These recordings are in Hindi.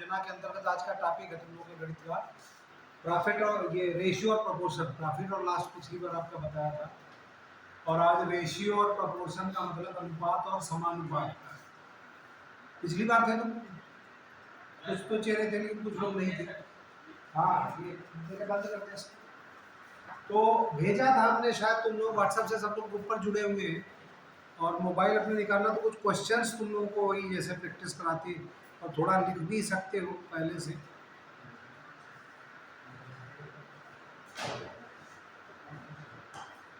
योजना के अंतर्गत आज का टॉपिक है तुम लोगों के गणित का प्रॉफिट और ये रेशियो और प्रोपोर्शन। प्रॉफिट और लॉस पिछली बार आपका बताया था, और आज रेशियो और प्रोपोर्शन का मतलब अनुपात और समानुपात। पिछली बार थे तुम, कुछ तो चेहरे थे लेकिन कुछ लोग नहीं थे। हाँ, ये मेरे बात करते हैं। तो भेजा था हमने, शायद तुम लोग व्हाट्सएप से सब लोग ग्रुप पर जुड़े हुए हैं, और मोबाइल अपने निकालना तो कुछ क्वेश्चंस तुम लोगों को वही जैसे प्रैक्टिस कराती, और थोड़ा लिख भी सकते हो पहले से।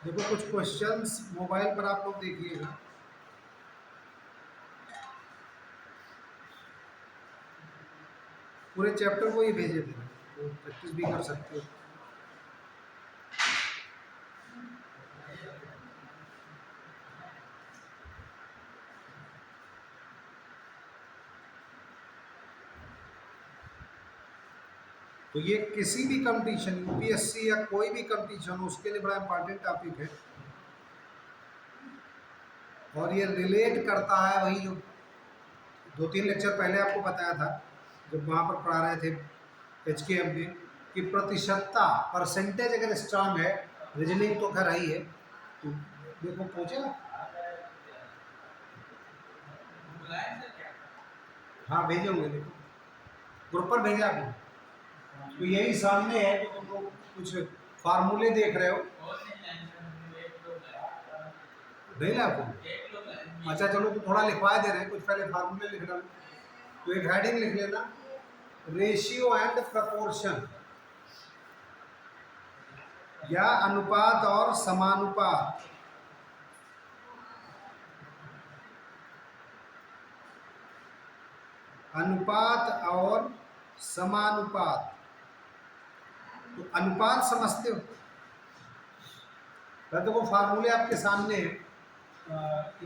देखो कुछ क्वेश्चंस मोबाइल पर आप लोग देखिएगा। पूरे चैप्टर को ही भेजे थे, तो प्रैक्टिस भी कर सकते हो। तो ये किसी भी कंपटीशन, यूपीएससी या कोई भी कंपटीशन हो, उसके लिए बड़ा इंपॉर्टेंट टॉपिक है, और ये रिलेट करता है वही जो 2-3 लेक्चर पहले आपको बताया था, जब वहाँ पर पढ़ा रहे थे HKM में, कि प्रतिशतता परसेंटेज अगर स्ट्रांग है, रीजनिंग तो खैर ही है, तो देखो पहुँचेगा। हाँ भेजे होंगे, देखो ग्रुप पर भेजा आपको। तो यही सामने है, तो तुम लोग कुछ फार्मूले देख रहे हो, भेजा आपको। अच्छा चलो, तो थोड़ा लिखवा दे रहे हैं, कुछ पहले फार्मूले लिख डालो। तो एक हेडिंग लिख लेना, रेशियो एंड प्रपोर्शन, या अनुपात और समानुपात। अनुपात और समानुपात। तो अनुपात समझते हो? देखो फार्मूले आपके सामने है,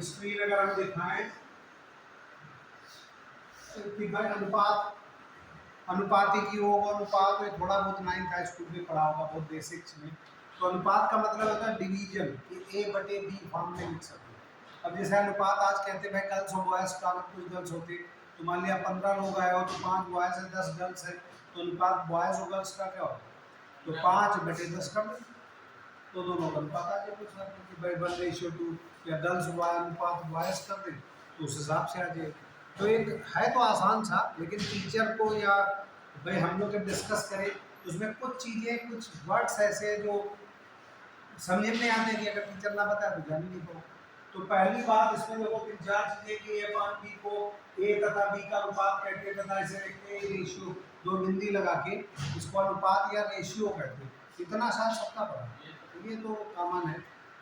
स्क्रीन अगर हम दिखाएं कि भाई अनुपात, अनुपातिक योग अनुपात में थोड़ा बहुत 9th हाई स्कूल में पढ़ा होगा, बहुत बेसिक्स में। तो अनुपात का मतलब होता है डिवीजन, कि A/B फॉर्म में लिख सकते। अब जैसे अनुपात आज कहते हैं भाई गर्ल्स और बॉयज का, अगर कुछ गर्ल्स होते तो मान लिया 15 लोग आए हो तो 5 बॉयज है 10 गर्ल्स है, तो अनुपात बॉयज और गर्ल्स का क्या होगा, तो 5/10 कर दो, तो दोनों का अनुपात आ जाए कुछ कि भाई 1:2, या गर्ल्स बॉय अनुपात बॉयज कर दें तो उस हिसाब से आ जाए। तो एक है तो आसान सा, लेकिन टीचर को या भाई हम लोग जब डिस्कस करें तो उसमें कुछ चीज़ें, कुछ वर्ड्स ऐसे जो समझ में नहीं आते कि अगर टीचर ना बताए तो जान ही नहीं पाओ। तो पहली बात इसमें देखो 3-4 चीज़ें कि A/B को A तथा B का अनुपात कहते हैं, तथा इसे लिखते हैं रेशियो, 2 बिंदी लगा के इसको अनुपात या रेशियो कहते हैं। इतना सा सबका पड़ा, तो ये तो कॉमन है,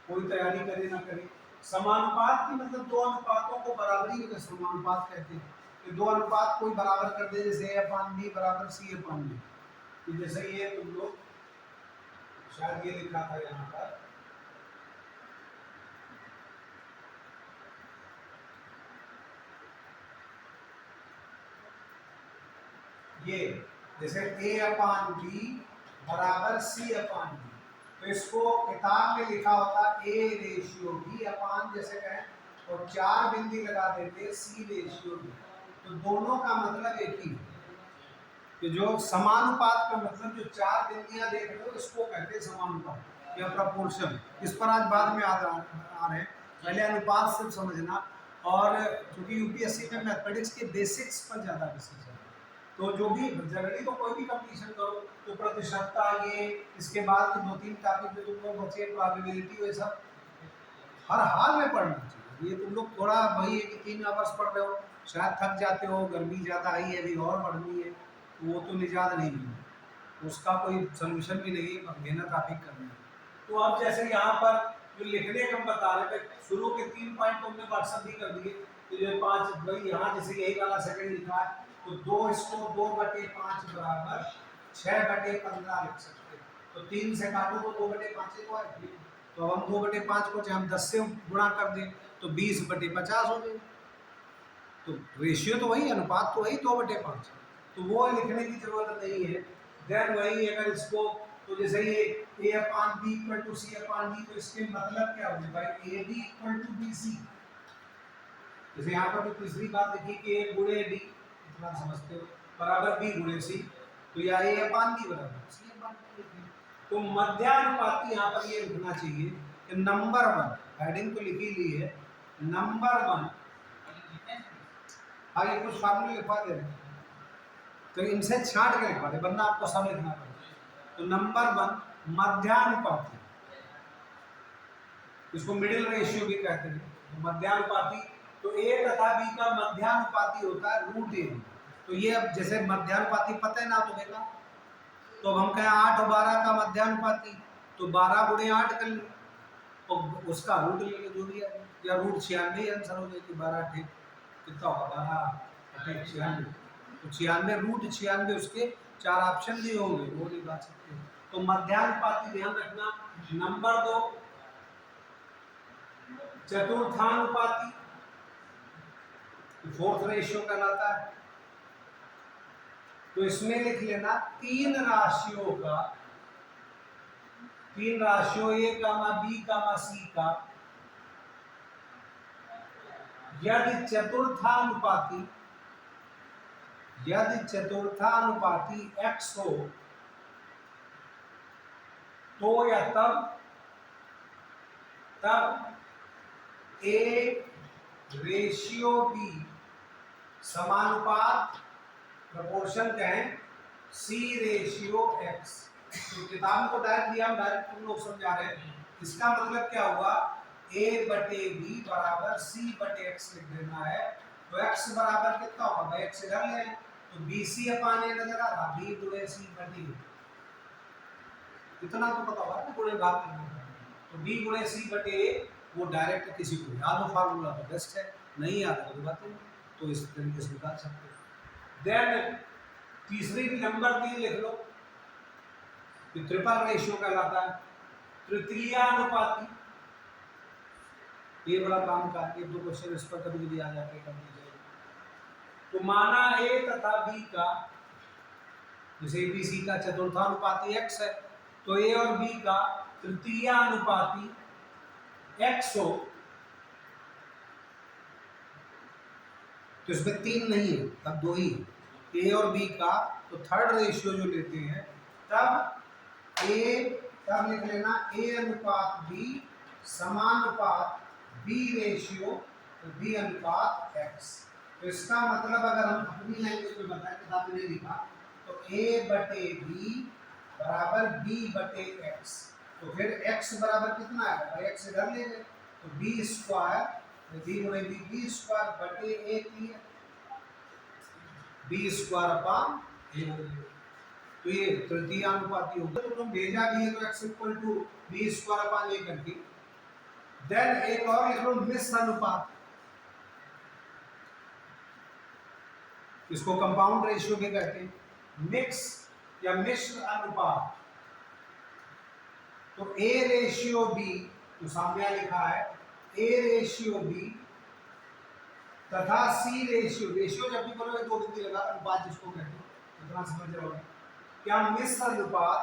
कोई तैयारी करे ना करे। समानुपात की मतलब दो अनुपातों को बराबरी को समानुपात कहते हैं, कि दो अनुपात कोई बराबर कर दे, जैसे A/B बराबर C/B। तो जैसे ये तुम लोग शायद ये लिखा था यहाँ पर, ये जैसे A/B बराबर C/B, तो इसको किताब में लिखा होता A/B जैसे कहें, और 4 बिंदी लगा देते C/B। तो दोनों का मतलब एक ही, कि जो समानुपात का मतलब जो 4 बिंदियां देख रहे हो इसको कहते हैं समानुपात या प्रपोर्शन। इस पर आज बाद में आ रहे हैं, पहले अनुपात सिर्फ समझना। और क्योंकि यूपीएससी में मैथमेटिक्स के बेसिक्स पर ज़्यादा बेसिक्स है, तो जो भी जनरली तो कोई भी कंपटीशन करो तो प्रतिशतता, ये इसके बाद के 2-3 टॉपिक जो तुम लोग बचे, प्रोबेबिलिटी, वो सब हर हाल में पढ़ना चाहिए। ये तुम लोग थोड़ा वही है कि 3 आवर्स पढ़ रहे हो, शायद थक जाते हो, गर्मी ज़्यादा आई है, अभी और बढ़नी है, तो वो तो निजात नहीं मिली, उसका कोई सोल्यूशन भी नहीं है, मेहनत आप ही करनी है। तो अब जैसे यहाँ पर जो लिखने का हम बता रहे थे, शुरू के 3 पॉइंट तो हमने व्हाट्सअप भी कर दिए, तो ये 5 भाई यहाँ जैसे यही वाला सेकंड लिखा है, तो 2 इसको 2/5 बराबर 6/15 लिख सकते हैं। तो 3 से काटो तो 2/5 को आए, तो हम 2/5 को चाहे हम 10 से गुणा कर दें तो 20/50 हो जाए। तो रेशियो तो वही, अनुपात तो वही 2/5, तो वो लिखने की जरूरत नहीं है। देन वही अगर इसको, तो जैसे ये A/B = C/B, तो इसके मतलब क्या होगा भाई, AB = BC। जैसे यहाँ पर जो तीसरी बात लिखी कि A × D, इतना समझते हो, बराबर बी गुणे सी, तो या ए अपान बी बराबर सी अपान बी। तो मध्यानुपाती यहाँ पर ये लिखना चाहिए कि नंबर वन, हेडिंग तो लिखी ली है, नंबर वन। हाँ ये कुछ फार्मूले लिखवा दे रहे हैं, तो इनसे छांट के लिखवा दे, वरना आपको सब लिखना पड़ेगा। तो नंबर वन मध्यानुपाती, इसको मिडिल रेशियो भी कहते हैं। तो मध्यानुपाती, तो ए तथा बी का मध्यानुपाती होता है रूट ए। तो ये अब जैसे मध्यानुपाती पता है ना तुम्हें का, तो हम कहें 8 और 12 का मध्यानुपाती, तो 12 गुणे 8 कर लो, तो उसका रूट ले लो जो भी है, या रूट 96 आंसर हो जाएगी। 12 ठीक कितना होगा, 12 96, तो 96 रूट 96 उसके 4 ऑप्शन भी होंगे, वो नहीं बात सकते। तो मध्यानुपाती ध्यान रखना। नंबर 2 चतुर्थानुपाती, फोर्थ रेशियो कहलाता है। तो इसमें लिख लेना तीन राशियों ए कामा बी कामा सी का यदि चतुर्थानुपाती x हो तो या तब a रेशियो b समानुपात प्रोपोर्शन कहें c रेशियो x। तो किताब को डायरेक्ट दिया, हम डायरेक्ट तुम लोग समझा रहे हैं। इसका मतलब क्या हुआ, a बटे b बराबर c बटे x लिख देना है। तो x बराबर कितना होगा भाई, x इधर ले आए, तो bc अपान a नजर आ रहा, b गुणे c बटे a, इतना तो पता होगा ना गुणे भाग करना। तो b गुणे c बटे a, वो डायरेक्ट किसी को याद हो फार्मूला तो बेस्ट है, नहीं याद है तो बात नहीं, तो इस तरीके से निकाल सकते हैं। देन तीसरी भी नंबर 3 लिख लो, तो ट्रिपल रेशियो कहलाता है। तृतीयानुपाती, ये बड़ा काम का, एक दो क्वेश्चन इस पर कभी कभी आ जाते हैं, कर दीजिए। तो माना ए तथा बी का, जैसे बी सी का चतुर्थानुपाती x है, तो ए और बी का तृतीयानुपाती x हो, तो इसमें 3 नहीं है, तब 2 ही है, ए और बी का। तो थर्ड रेशियो जो लेते हैं तब लिख लेना ए अनुपात बी समानुपात बी रेशियो बी अनुपात x। तो इसका मतलब अगर हम अपनी लैंग्वेज में बताएं, किताब में नहीं लिखा, तो a बटे b बराबर b बटे x। तो फिर x बराबर कितना आएगा भाई, x इधर ले गए, तो b स्क्वायर b गुणे b स्क्वायर बटे a की b स्क्वायर अपान a। तो ये तृतीयानुपाती होगा, तो तुम भेजा भी है तो x equal to b square upon a करके। देन एक और लिख लो मिश्र अनुपात, इसको कंपाउंड रेशियो भी कहते हैं, मिक्स या मिश्र अनुपात। तो a रेशियो b, तो सामने लिखा है a रेशियो b तथा c रेशियो जब भी बोलोगे 2 बिंदी लगा, अनुपात जिसको कहते हैं, इतना समझ रहे होगे क्या, मिश्र अनुपात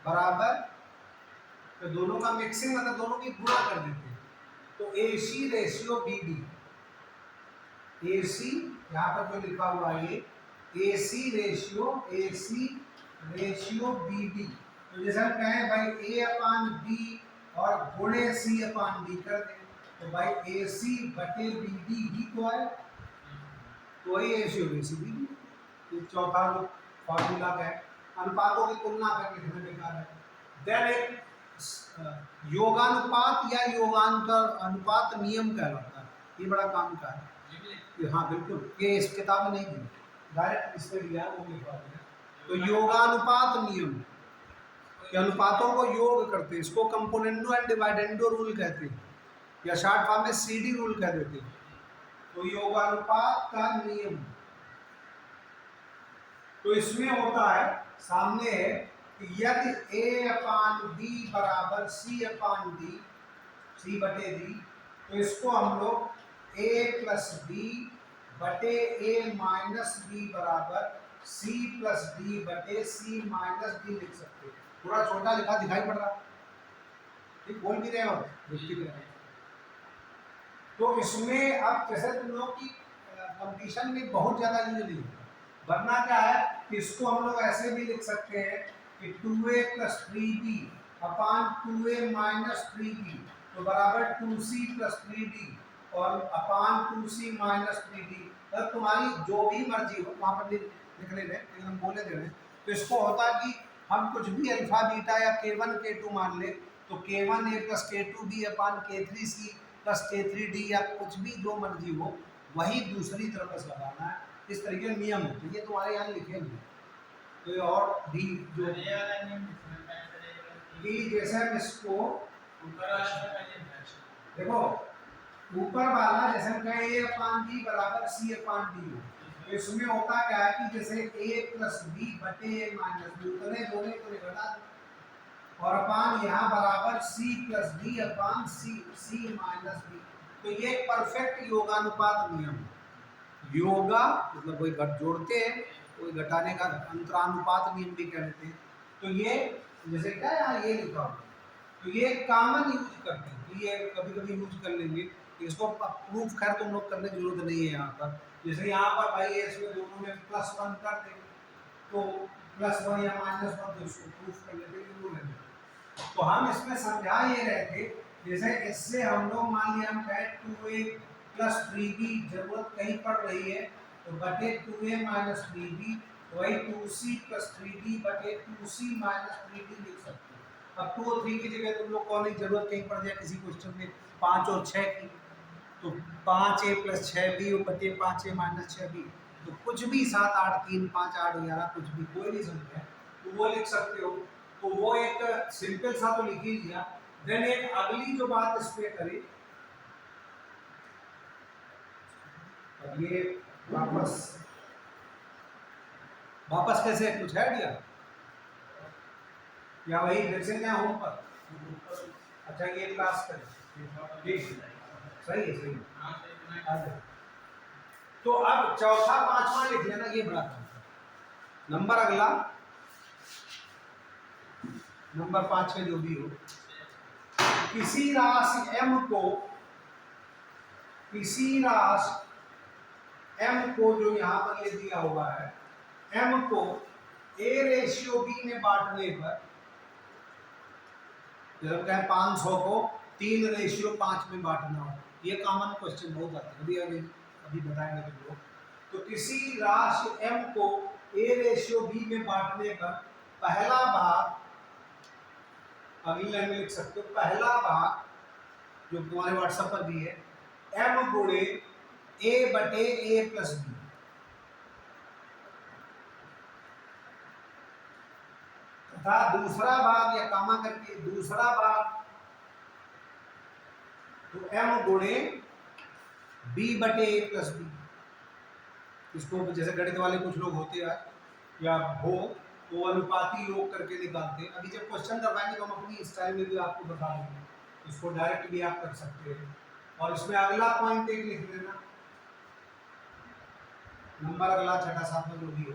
बराबर, तो दोनों का मिक्सिंग मतलब दोनों की गुणा कर देते हैं। तो AC रेशियो BB, AC यहाँ पर जो लिखा हुआ है ये AC रेशियो BB। तो जैसे हम कहें भाई A अपान B और गुणे C अपान B कर दें, तो भाई AC बटे BB ही तो है, तो वही रेशियो AC BB। ये चौथा फॉर्मूला है, अनुपातों की तुलना करके लिखना बेकार है। देन एक योगानुपात या योगांतर अनुपात नियम कहलाता है, ये बड़ा काम का है। हाँ बिल्कुल, ये इस किताब में नहीं दी, डायरेक्ट इसमें दिया वो लिखवा दिया। तो योगानुपात नियम कि अनुपातों को योग करते हैं, इसको कंपोनेंडो एंड डिवाइडेंडो रूल कहते हैं, या शॉर्ट फॉर्म में CD रूल कह देते हैं। तो योगानुपात का नियम, तो इसमें होता है सामने है कि यदि A अपान B बराबर C अपान D, C बटे D, तो इसको हम लोग A प्लस B बटे A माइनस B बराबर C प्लस D बटे C माइनस D लिख सकते हैं। थोड़ा छोटा लिखा दिखाई पड़ रहा, ठीक बोल भी रहे हो, तो इसमें अब जैसे तुम लोग की कंपटीशन में बहुत ज्यादा यूज नहीं होता, वरना क्या है कि इसको हम लोग ऐसे भी लिख सकते हैं कि 2a + 3b अपान 2a - 3b तो बराबर 2c + 3d और अपान 2c - 3d। मतलब तुम्हारी जो भी मर्जी हो वहाँ पर लिख लेने, एकदम बोले देने। तो इसको होता है कि हम कुछ भी अल्फा बीटा या k1 k2 मान ले तो k1a + k2b अपान k3c + k3d या कुछ भी जो मर्जी हो वही दूसरी तरफ से लगाना है। इस तरीके का नियम है, तो ये तुम्हारे यहाँ लिखे नहीं। तो ये और भी जो कि जैसे हम इसको देखो ऊपर वाला जैसे हम कहें a/b बराबर c/d हो, तो इसमें होता क्या है कि जैसे a + b बटे a - b उतने दोनों को घटा दो और अपान यहाँ बराबर c + d अपान c - b। तो ये परफेक्ट योगानुपात नियम है। योगा मतलब कोई घट जोड़ते हैं, कोई घटाने का अंतरानुपात नियम भी कहते हैं। तो ये जैसे क्या यहाँ ये लिखा हुआ, तो ये कॉमन यूज करते हैं, ये कभी कभी यूज कर लेंगे। इसको प्रूफ खैर तुम लोग करने की जरूरत नहीं है यहाँ पर। जैसे यहाँ पर भाई इसमें दोनों में +1 कर दे तो +1 या -1 तो इसको प्रूफ कर लेते। तो हम इसमें समझा ये रहे थे जैसे इससे हम लोग मान लिया हम कहें 2a + 3b जरूरत कहीं पड़ रही है तो बटे 2a - 3b वही 2c + 3d बटे 2c - 3d लिख सकते हैं। अब 2 और 3 की जगह तुम लोग को नहीं जरूरत कहीं पड़ जाए किसी क्वेश्चन में 5 और 6 की, तो 5a + 6b बटे 5a - 6b तो कुछ भी 7 8 3 5 8 11 कुछ भी कोई भी संख्या है तो वो लिख सकते हो। तो वो एक सिंपल सा तो लिख ही दिया। देन एक अगली जो बात इस पे करें, अब ये वापस कैसे कुछ है आइडिया या वही फिर से क्या होम पर? अच्छा ये क्लास करें, ठीक सही है सही है। तो अब चौथा पांचवा लिख लेना, ये बड़ा काम। नंबर अगला नंबर 5 में जो भी हो, किसी राशि m को जो यहां पर ये दिया हुआ है m को a/b में बांटने पर, जब कहें 500 को 3/5 में बांटना हो, ये कॉमन क्वेश्चन बहुत आता है, अभी बताएंगे तुम लोग। तो किसी राशि m को a/b में बांटने पर पहला भाग, अगली लाइन में लिख सकते हो, पहला भाग जो तुम्हारे व्हाट्सएप पर भी है m गुणे a बटे a + b तथा दूसरा भाग या कामा करके दूसरा भाग तो m गुणे b बटे a + b। इसको जैसे गणित वाले कुछ लोग होते हैं या हो तो अनुपाती योग करके निकालते हैं। अभी जब क्वेश्चन करवाएंगे तो हम अपनी स्टाइल में भी आपको बता देंगे, इसको डायरेक्ट भी आप कर सकते हैं। और इसमें अगला पॉइंट एक लिख लेना, नंबर अगला छठा सातवां जो भी हो,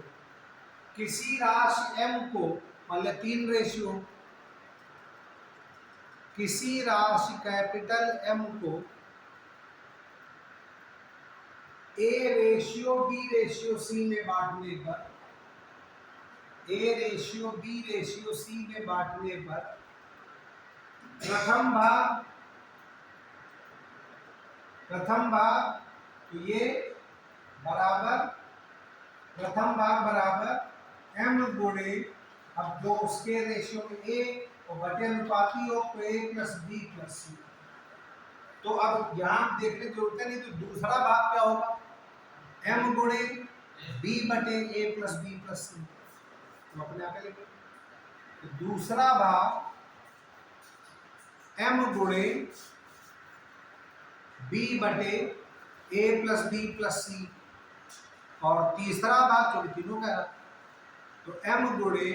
किसी राशि m को मान लिया 3 रेशियो, किसी राशि कैपिटल M को a/b/c में बांटने पर, a/b/c में बांटने पर प्रथम भाग तो ये बराबर, प्रथम भाग बराबर m गुणे, अब जो उसके रेशियो में a और बटे अनुपाती हो तो a + b + c। तो अब यहाँ देखने की जरूरत नहीं, तो दूसरा भाग क्या होगा m गुणे b बटे a + b + c, तो अपने आप लिखेंगे। तो दूसरा भाग m गुणे b बटे a + b + c और तीसरा भाग जो तीनों का तो m गुणे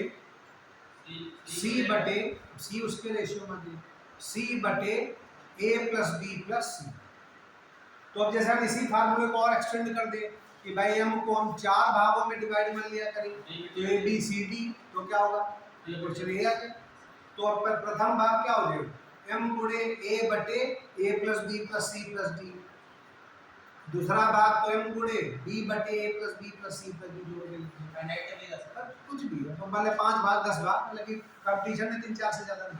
c बटे, c उसके रेशियो में दे, c बटे a + b + c। तो अब जैसे हम इसी फार्मूले को और एक्सटेंड कर दें कि भाई m को हम 4 भागों में डिवाइड कर लिया करें तो a b c d, तो क्या होगा ये क्वेश्चन ये आ गया। तो अब प्रथम भाग क्या हो जाएगा m गुणे a बटे a + b + c + d, दूसरा भाग तो m गुणे b बटे a plus b plus c plus d जोड़ के कुछ भी है। तो मान ले 5 भाग 10 भाग, लेकिन कंपटीशन में 3-4 से ज्यादा नहीं,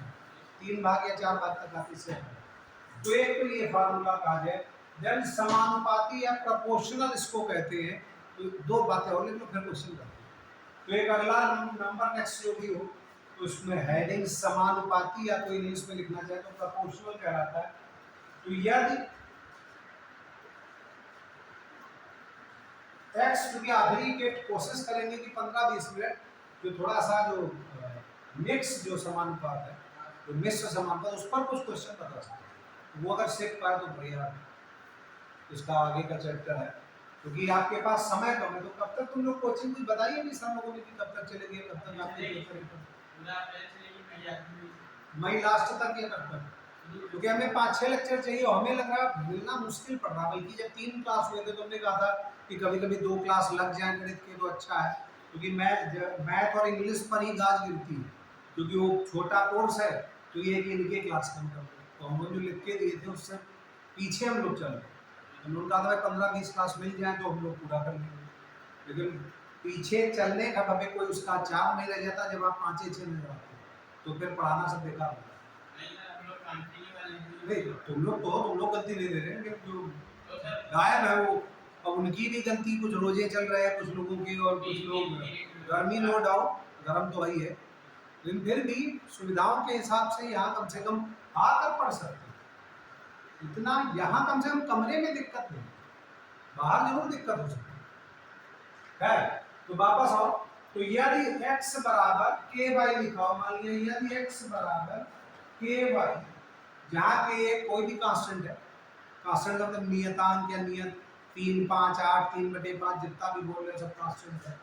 3 भाग या 4 भाग तक काफी से। तो एक तो ये फार्मूला कहा जाए। जब समानुपाती या प्रोपोर्शनल इसको कहते हैं, तो दो बातें और लिख लो फिर क्वेश्चन करते हैं। तो एक अगला नंबर नेक्स्ट जो भी हो, तो उसमें हेडिंग समानुपाती या कोई इंग्लिश में लिखना चाहे तो प्रोपोर्शनल कहलाता है। तो यदि x टू की आखिरी के कोशिश करेंगे कि 15-20 मिनट जो थोड़ा सा जो मिक्स जो समानुपात है, तो मिश्र समानुपात, उस पर कुछ क्वेश्चन बता सकते हैं। वो अगर सीख पाए तो बढ़िया, इसका आगे का चैप्टर है। क्योंकि आपके पास समय कम है, तो कब तक तुम लोग कोचिंग कुछ बताइए नहीं सर लोगों ने कि कब तक चलेगी, कब तक आपके मई लास्ट तक या कब तक? क्योंकि हमें 5-6 लेक्चर चाहिए, हमें लग रहा मिलना मुश्किल पड़ रहा। बल्कि जब 3 क्लास हुए थे तो हमने कहा था कि कभी कभी 2 क्लास लग जाए गणित के तो अच्छा है, क्योंकि मैथ और इंग्लिश पर ही गाज गिरती है, क्योंकि वो छोटा कोर्स है। तो ये कि इनके क्लास कम कर दो, तो हम लोग जो लिख के दिए थे उससे पीछे हम लोग चल रहे। हम लोग कहा था 15-20 क्लास मिल जाए तो हम लोग पूरा कर लेंगे, लेकिन पीछे चलने का हमें कोई उसका चार्म नहीं रह जाता। जब आप 5-6 नजर आते तो फिर पढ़ाना सब बेकार होता है। नहीं, तुम लोग गलती नहीं दे रहे हैं, जो गायब है वो अब उनकी भी गलती। कुछ रोजे चल रहे हैं कुछ लोगों की, और कुछ लोग गर्मी, नो डाउट गर्म तो वही है, लेकिन फिर भी सुविधाओं के हिसाब से यहाँ कम से कम आकर पढ़ सकते हैं। इतना यहाँ कम से कम कमरे में दिक्कत नहीं, बाहर जरूर दिक्कत हो सकती है। तो वापस आओ, तो यदि x बराबर ky लिखा हो, मान लिया यदि x बराबर ky, जहाँ के कोई भी कांस्टेंट है, कांस्टेंट मतलब नियतांक या नियत 3, 5, 8, 3/5 जितना भी बोल रहे सब कांस्टेंट है।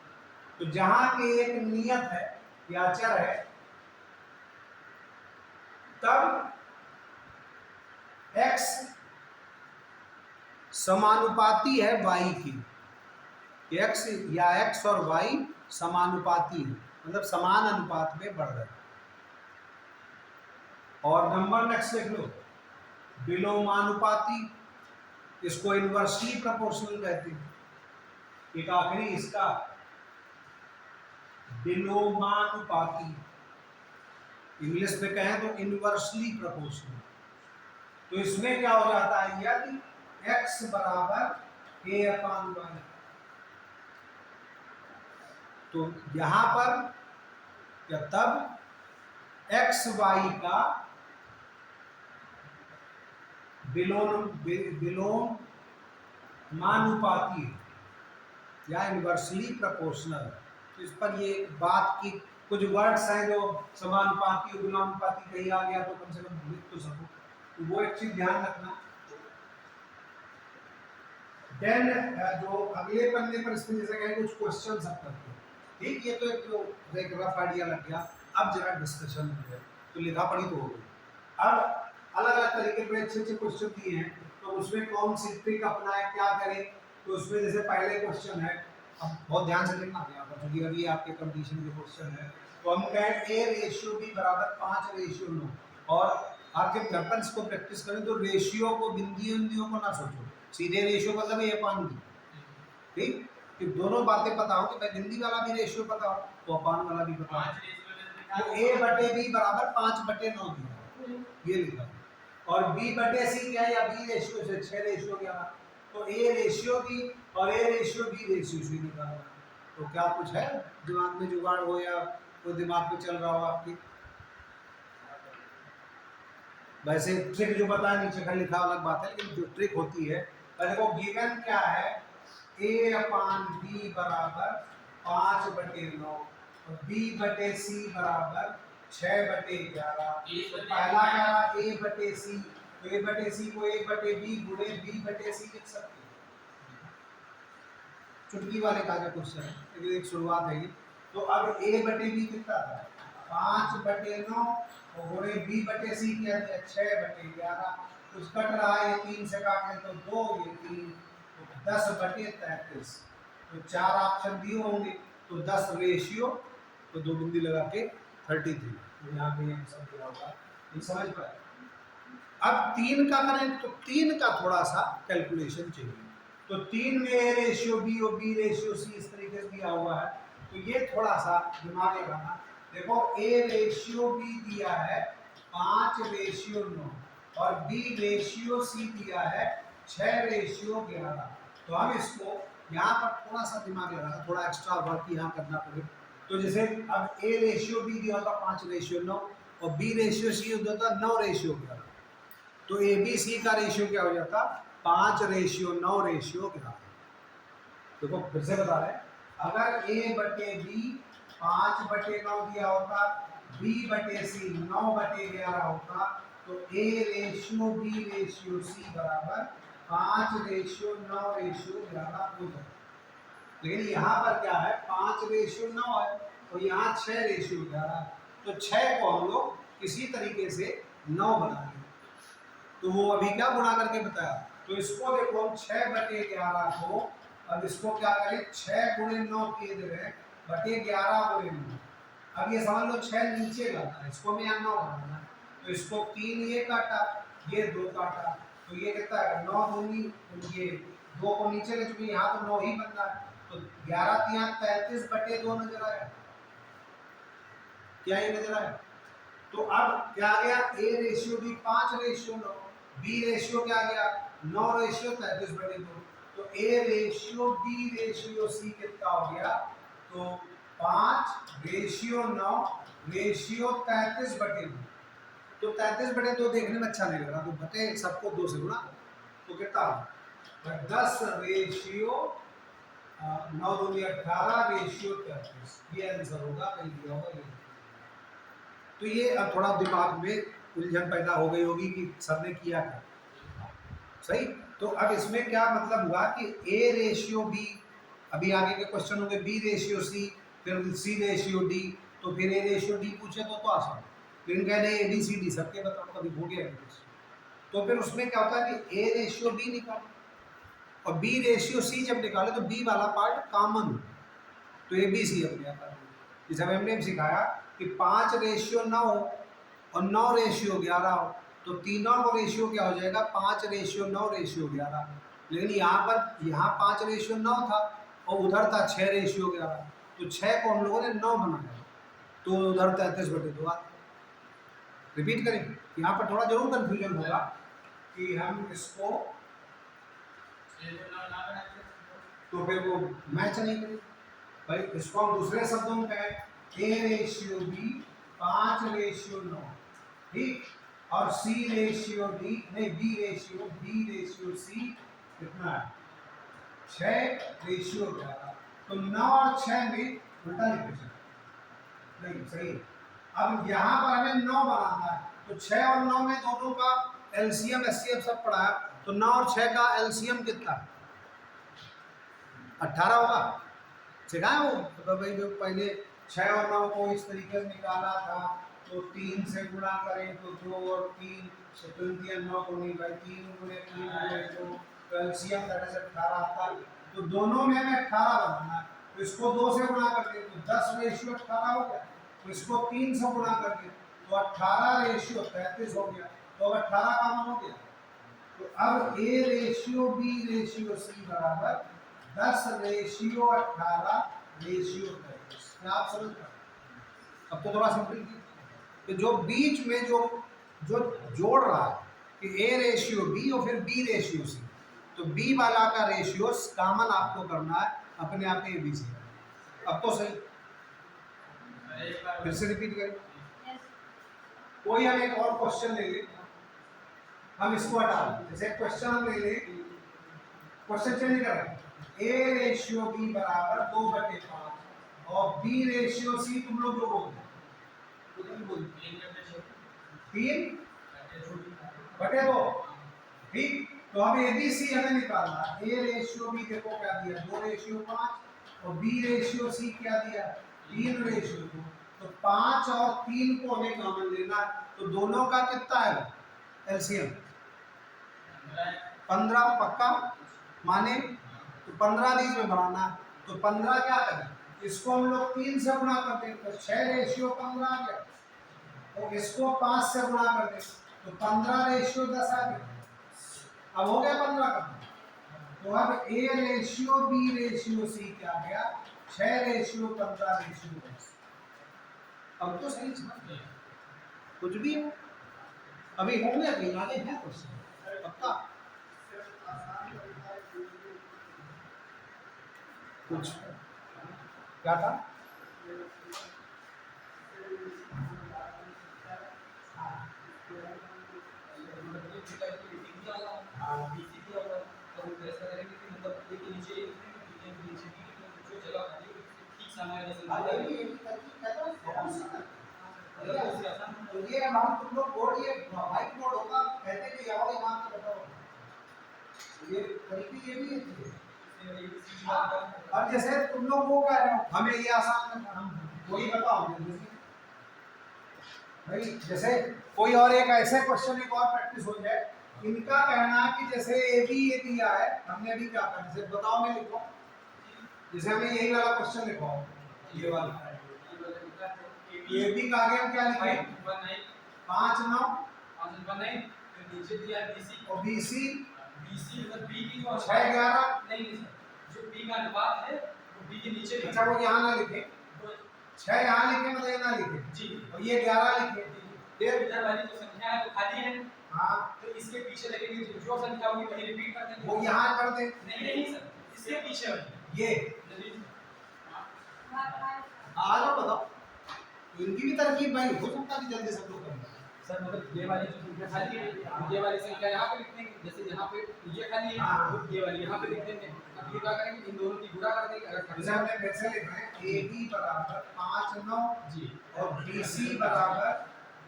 तो जहाँ के एक नियत है या चर है, तब x समानुपाती है y की। x या x और y समानुपाती है, मतलब समान अनुपात में बढ़ रहे हैं। और नंबर नेक्स्ट लिख लो, विलोमानुपाती, इसको इनवर्सली प्रोपोर्शनल कहते हैं। एक आखिरी इसका विलोमानुपाती, इंग्लिश में कहें तो इनवर्सली प्रोपोर्शनल। तो इसमें क्या हो जाता है, यदि x बराबर a/y, तो यहां पर या तब x y का विलोमानुपाती या इनवर्सली प्रोपोर्शनल। तो इस पर ये बात की कुछ वर्ड्स हैं जो समानुपाती और विलोमानुपाती कहीं आ गया तो कम से कम लिख तो सको, तो वो एक चीज ध्यान रखना। देन जो अगले पन्ने पर इसमें जैसे कहें कुछ क्वेश्चन सब करते हैं, ठीक। ये तो एक रफ आइडिया लग गया। अब जरा डिस्कशन हो गया, तो लिखा पढ़ी तो हो गई। अब अलग अलग तरीके के अच्छे क्वेश्चन दिए हैं, तो उसमें कौन सी ट्रिक अपनाए, क्या करें। तो उसमें जैसे पहले क्वेश्चन है, अब बहुत ध्यान से देखना है क्योंकि अभी आपके कंडीशन के क्वेश्चन है। तो हम कहें a/b बराबर 5/9, और आप जब वेपन्स को प्रैक्टिस करें तो रेशियो को बिंदियों को ना सोचो, सीधे रेशियो मतलब a/b, ठीक। कि दोनों बातें पता हो, कि भाई बिंदी वाला भी रेशियो पता हो तो अपान वाला भी पता हो। तो a/b बराबर 5/9 दिया, ये लिखा। और b/c क्या है, या b रेशियो से 6 क्या, तो a/b और a/b से निकालना। तो क्या कुछ है दिमाग में जुगाड़ हो, या कोई दिमाग में चल रहा हो आपकी? वैसे ट्रिक जो बताया नीचे का लिखा अलग बात है, लेकिन जो ट्रिक होती है, देखो गिवन क्या है, a/b बराबर 5/9 और b/c बराबर 6/11। तो पहला क्या, a/c, तो a/c को a/b गुणे b/c लिख सकते हैं। चुटकी वाले का जो क्वेश्चन है, लेकिन एक शुरुआत है ये। तो अब a/b कितना था, 5/9 और गुणे b/c क्या है 6/11। कुछ कट रहा है, ये 3 से काट लें तो 2, ये 3, तो 10/33। तो 4 ऑप्शन दिए होंगे, तो 10 रेशियो, तो 2 बिंदी लगा के 33। तो यहाँ पे आंसर दिया होगा, ये समझ पाए। अब 3 का करें तो 3 का थोड़ा सा कैलकुलेशन चाहिए। तो 3 में ए रेशियो बी और बी रेशियो सी इस तरीके से दिया हुआ है। तो ये थोड़ा सा दिमाग लगाना। देखो ए रेशियो बी दिया है 5:9 और बी रेशियो सी दिया है 6:11। तो हम इसको यहाँ पर थोड़ा सा दिमाग लगाना, थोड़ा एक्स्ट्रा वर्क यहाँ करना पड़ेगा। तो जैसे अब ए रेशियो बी दिया होता 5:9 और बी रेशियो सी होता 9:11। तो ए बी सी का रेशियो क्या हो जाता 5:9:11। देखो फिर से बता रहे हैं, अगर ए बटे बी 5/9 दिया होता, बी बटे सी 9/11 होता, तो A ratio B ratio C बराबर 5:9:11 हो जाता। लेकिन यहाँ पर क्या है 5:9 है और यहाँ 6:11। तो 6 को हम लोग किसी तरीके से 9 बना लेंगे। तो वो अभी क्या गुणा करके बताया। तो इसको देखो हम 6/11 को, अब इसको क्या करें 6 × 9 किए दे रहे हैं बटे 11 × 9। अब ये समझ लो 6 नीचे लाना है, इसको में यहाँ 9 बनाना है। तो इसको 3 ये काटा, ये 2 काटा, तो ये कितना है 9 दूनी, ये 2 को नीचे ले चुके, यहाँ तो 9 ही बनना है। तो 11 यहाँ 33/2 नजर आया, क्या ये नजर आया। तो अब क्या आ गया A ratio B 5:9, B ratio क्या आ गया 9:33/2। तो A ratio B ratio C कितना हो गया, तो 5:9 रेशियो 33/2। तो 33/2 देखने में अच्छा नहीं लग रहा, तो बटे सबको 2 से गुणा, तो कितना 10:9 दूनी 18 रेशियो 33। ये आंसर होगा, कहीं दिया होगा ये। तो ये अब थोड़ा दिमाग में उलझन पैदा हो गई होगी कि सर ने किया क्या, सही। तो अब इसमें क्या मतलब हुआ कि ए रेशियो बी, अभी आगे के क्वेश्चन होंगे बी रेशियो सी, फिर सी रेशियो डी, तो फिर ए रेशियो डी पूछे तो आसान, लेकिन कह रहे ए बी सी डी सबके बताओ, कभी हो गया। तो फिर उसमें क्या होता है कि ए रेशियो बी निकालो और बी रेशियो सी जब निकाले तो बी वाला पार्ट कॉमन, तो ए बी सी अपने आप। जैसे हमने सिखाया कि 5:9 और 9:11 हो, तो तीनों का रेशियो क्या हो जाएगा 5:9:11। लेकिन यहाँ 5:9 था और उधर था 6:11। तो 6 को हम लोगों ने 9 बनाया, तो उधर 33/2 आता। रिपीट करें, यहाँ पर थोड़ा जरूर कंफ्यूजन होगा कि हम इसको तो फिर वो मैच नहीं करें भाई। इसको हम दूसरे शब्दों में कहें ए रेशियो बी 5:9, ठीक, और सी रेशियो डी नहीं बी रेशियो सी कितना है 6:11। तो 9 और 6 में उल्टा लिख नहीं, सही। अब यहाँ पर हमें 9 बनाना है, तो 6 और 9 में दोनों का एलसीएम एचसीएफ सब पढ़ा है। तो 9 और 6 का एलसीएम कितना 18 होगा, सिखाया वो तो भाई जो पहले 6 और 9 को इस तरीके से निकाला था। तो 3 से गुणा करें तो 2 और 3 से 9 को नहीं भाई 3 × 3 तो एलसीएम 18 आता है। तो दोनों में हमें 18 बनाना है, तो इसको 2 से गुणा कर दिए तो 10:18 हो गया। तो इसको 3 से गुणा कर दिए तो 18:33 हो गया। तो अब 18 कॉमन हो गया। तो अब A ratio B ratio C बराबर 10:18 रेशियो 33। क्या आप समझ रहे? अब तो थोड़ा सिंपल की, तो जो बीच में जो जोड़ रहा है कि ए रेशियो बी और फिर बी रेशियो सी, तो बी वाला का रेशियो कॉमन आपको करना है अपने आप ए बी सी। अब तो सही, फिर से रिपीट करें। कोई हम एक और क्वेश्चन ले लें, हम इसको हटा दें। जैसे क्वेश्चन हम ले लें, क्वेश्चन चेंज कर रहे हैं, ए रेशियो बी बराबर 2/5 और बी रेशियो सी तुम लोग जो बोलते 3/2, ठीक। तो अब ए बी सी हमें निकालना है। ए रेशियो बी देखो क्या दिया 2:5 और बी रेशियो सी क्या दिया 3:2। तो 5 और 3 को हमें कॉमन लेना, तो दोनों का कितना है एलसीएम 15 पक्का माने, तो 15 बीच में बनाना। तो 15 क्या करें, इसको हम लोग 3 से गुणा करते हैं तो 6:15 आ गया। तो इसको 5 से गुणा करते तो 15:10 आ गया। अब हो गया 15 का, तो अब A ratio B ratio C क्या गया 6 रेशियो 15 रेशियो 10। अब तो सही समझ गए कुछ भी हो अभी होंगे कहीं आगे है क्वेश्चन पक्का कुछ क्या था ये अब हम तुम लोग बोर्ड ये व्हाइट बोर्ड होगा कहते कि आओ यहाँ पे बताओ ये तरीके ये भी है अब जैसे तुम लोग वो कह रहे हो हमें ये आसान हम वही बताओ भाई जैसे कोई और एक ऐसे क्वेश्चन एक और प्रैक्टिस हो जाए इनका कहना है कि जैसे ए बी ये दिया है हमने अभी क्या करना जैसे बताओ मैं लिखो जैसे हमें यही वाला क्वेश्चन लिखो ये वाला ए बी का आगे हम क्या लिखें 5 9 नीचे दिया बीसी और बीसी बीसी मतलब बी की जो 6 11 नहीं सर जो बी का अनुपात है वो बी के नीचे अच्छा वो यहाँ ना लिखे 6 यहाँ लिखे मतलब ये ना लिखे जी और ये 11 लिखे फिर इधर वाली जो संख्या है वो खाली है हाँ तो इसके पीछे लगेगी जो संख्या होगी वही रिपीट कर देंगे वो यहाँ कर दे नहीं सर इसके पीछे वाली ये आ जाओ बताओ इनकी भी तरकीब भाई हो सकता है कि जल्दी सब लोग करें सर मतलब ये वाली जो संख्या खाली है ये वाली संख्या यहाँ पे लिख देंगे जैसे यहाँ पे ये खाली है तो ये वाली यहाँ पे लिख देंगे अब ये क्या करेंगे इन दोनों की गुणा कर देंगे अगर जैसे हमने कैसे लिखा है AB बराबर 5 9 जी और BC बराबर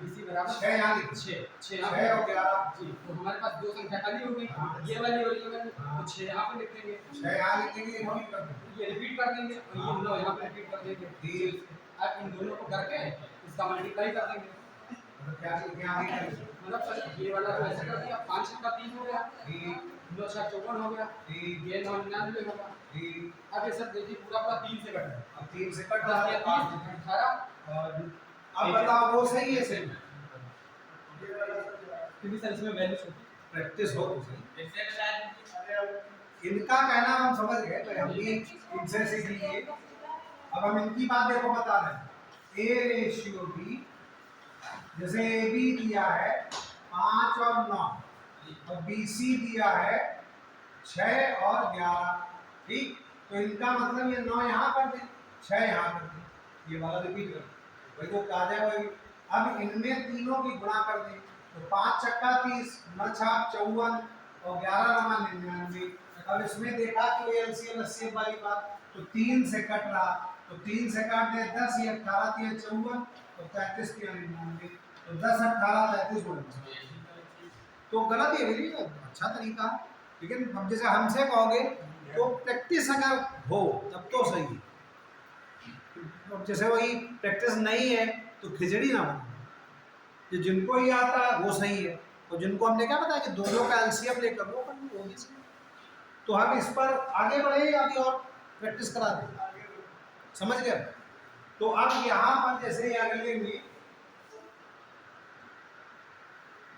6 यहाँ लिखे 6 6 और 11 जी तो हमारे पास दो संख्या खाली हो गई ये वाली और ये वाली तो 6 यहाँ पे लिख देंगे 6 यहाँ लिखेंगे ये रिपीट कर देंगे ये रिपीट कर देंगे और ये 9 यहाँ पे रिपीट कर देंगे अब इन दोनों को करके इसका मल्टीप्लाई कर देंगे मतलब क्या लिखे आगे क्या लिखे मतलब सर ये वाला तो ऐसे कर दिया 5 का 3 हो गया 9 6 54 हो गया ये 9 99 होगा अब ये सर देखिए पूरा पूरा 3 से कट रहा है अब 3 से कट 10 रहा या 3 18 और अब बताओ वो सही है सही क्योंकि सर इसमें वैल्यू छोटी प्रैक्टिस हो तो सही एग्जैक्ट शायद इनका कहना हम समझ गए तो हम भी इनसे सीख लिए अब हम इनकी बात देखो बता रहे हैं ए रेशियो बी जैसे ए बी दिया है 5 और 9 और बी सी दिया है 6 और 11 ठीक तो इनका मतलब ये 9 यहाँ कर दें 6 यहाँ कर दें ये वाला रिपीट कर वही तो कहा जाए वही अब इनमें तीनों की गुणा कर दें तो 5 छक्का 30 9 छाक 54 और 11 नमा 99 अब इसमें देखा कि वो एलसीएम एचसीएफ वाली बात तो 3 से कट रहा तो 3 से काट दे 10 ये 18 3 54 और 33 3 99 तो 10 18 33 बोल तो गलत है मेरी अच्छा तरीका लेकिन अब जैसे हमसे कहोगे तो प्रैक्टिस अगर हो तब तो सही अब जैसे वही प्रैक्टिस नहीं है तो खिचड़ी ना बना ये जिनको ही आता है वो सही है और जिनको हमने क्या बताया कि दोनों का एलसीएम लेकर वो करनी होगी सही तो हम इस पर आगे बढ़े अभी और प्रैक्टिस करा दें समझ गए तो अब यहाँ पर जैसे अगले में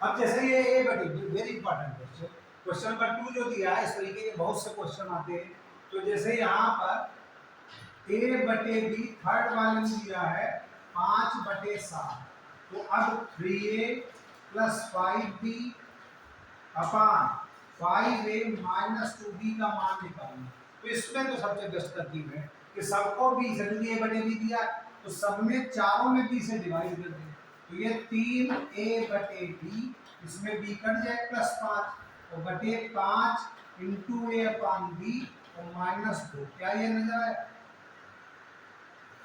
अब जैसे ये ए बटी very important question question number 2 जो दिया है इस तरीके के बहुत से क्वेश्चन आते हैं तो जैसे यहाँ पर ए बटे बी थर्ड वाले में दिया है 5/7 तो अब 3a + 5b अपान 5a - 2b का मान निकालना तो इसमें तो सबसे बेस्ट तरकीब है कि सबको b से ए बटे बी दिया तो सब में चारों में b से डिवाइड कर दें तो ये 3a बटे b इसमें b कट जाए +5 और बटे 5 × a अपान b और -2 क्या ये नजर आया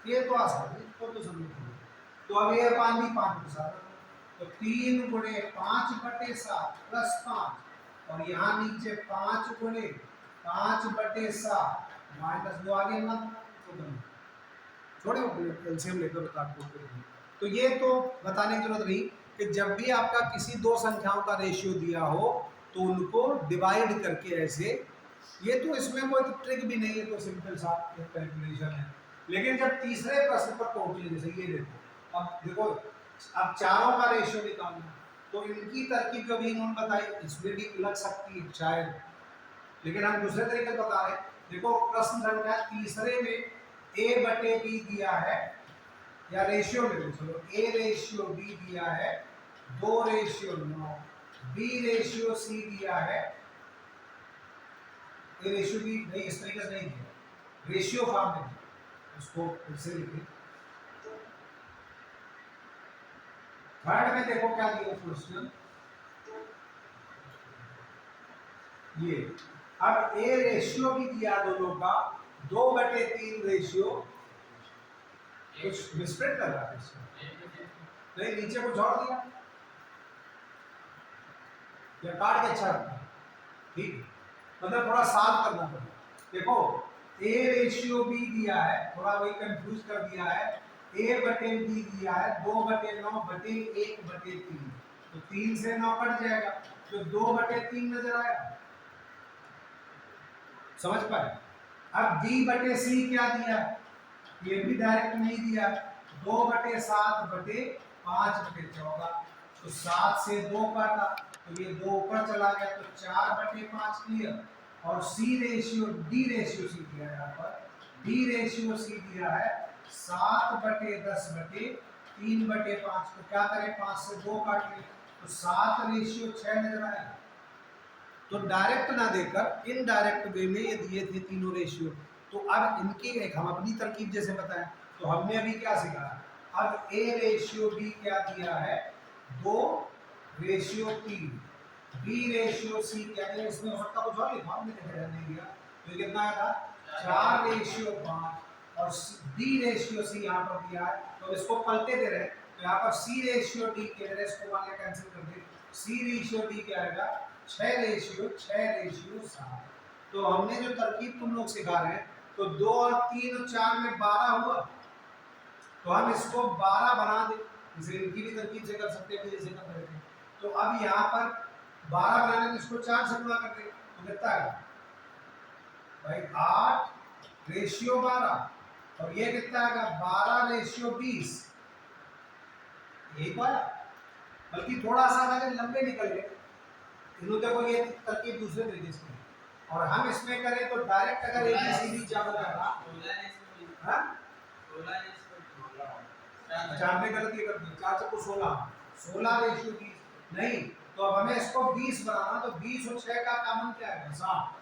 ये तो आसान है तो समझ तो अब a अपान b 5 के साथ तो 3 × 5/7 +5 और यहाँ नीचे 5 × 5/7 -2 आगे ना तो छोड़ो एलसीएम लेकर काट तो ये तो बताने की जरूरत नहीं कि जब भी आपका किसी दो संख्याओं का रेशियो दिया हो तो उनको डिवाइड करके ऐसे ये तो इसमें कोई ट्रिक भी नहीं है तो सिंपल सा कैलकुलेशन है लेकिन जब तीसरे प्रश्न पर पहुंचे जैसे ये देखो अब चारों का रेशियो निकालना तो इनकी तरकीब जो भी इन्होंने बताई इसमें भी लग सकती है शायद लेकिन हम दूसरे तरीके से बता रहे हैं। देखो प्रश्न संख्या तीसरे में a बटे b दिया है, या रेशियो में भी चलो a रेशियो b दिया है 2:9, b रेशियो c दिया है, a रेशियो b नहीं इस तरीके से नहीं दिया, रेशियो फॉर्म में दिया, उसको फिर से लिखें। थर्ड में देखो क्या दिया क्वेश्चन, ये अब ए रेशियो भी दिया दोनों का 2/3 रेशियो, कुछ मिसप्रिंट कर रहा है इसमें, नहीं नीचे कुछ और दिया या काट के अच्छा रखा, ठीक है, मतलब थोड़ा साफ करना पड़ेगा। देखो ए रेशियो बी दिया है, थोड़ा वही कंफ्यूज कर दिया है, a बटे b दिया है 2/9 बटे 1/3, तो 3 से 9 कट जाएगा, तो 2/3 नजर आएगा, समझ पाए। अब b बटे c क्या दिया, ये भी डायरेक्ट नहीं दिया, 2/7/5/14, तो 7 से 2 काटा, तो ये 2 ऊपर चला गया, तो 4/5 क्लियर। और c ratio d ratio c दिया है, यहाँ पर d रेशियो c दिया है 7/10/3/5, तो क्या करें 5 से 2 काट लें, तो 7:6 नजर आएगा। तो डायरेक्ट ना देकर इनडायरेक्ट वे में ये दिए थे तीनों रेशियो, तो अब इनकी एक हम अपनी तरकीब जैसे बताएं, तो हमने अभी क्या सीखा, अब a रेशियो b क्या दिया है 2:3, b रेशियो c क्या है, इसमें हो सकता कुछ और लिखा हमने नहीं दिया, तो कितना आया 4:5, और d रेशियो c यहाँ पर दिया है, तो इसको पलटे दे रहे हैं, तो यहाँ पर c रेशियो d के जगह इसको मान लिया कैंसिल कर दे, c रेशियो d क्या आएगा 6:7। तो हमने जो तरकीब तुम लोग सिखा रहे हैं, तो 2 और 3 और 4 में 12 हुआ, तो हम इसको 12 बना दें, इसे इनकी भी तरकीब से कर सकते हैं जैसे कर रहे थे। तो अब यहाँ पर 12 बनाने में इसको 4 से गुणा कर दें, तो कितना है भाई 8:12, और ये कितना आएगा 12:20, एक बार बल्कि थोड़ा सा अगर लंबे निकल गए, इन्होंने देखो ये तरकीब दूसरे तरीके से, और हम इसमें करें तो डायरेक्ट अगर ABCD चालू करना, हां 4 में गलती कर दी, 4 से 16:20 नहीं, तो अब हमें इसको 20 बनाना, तो 20 और 6 का कॉमन क्या है 60,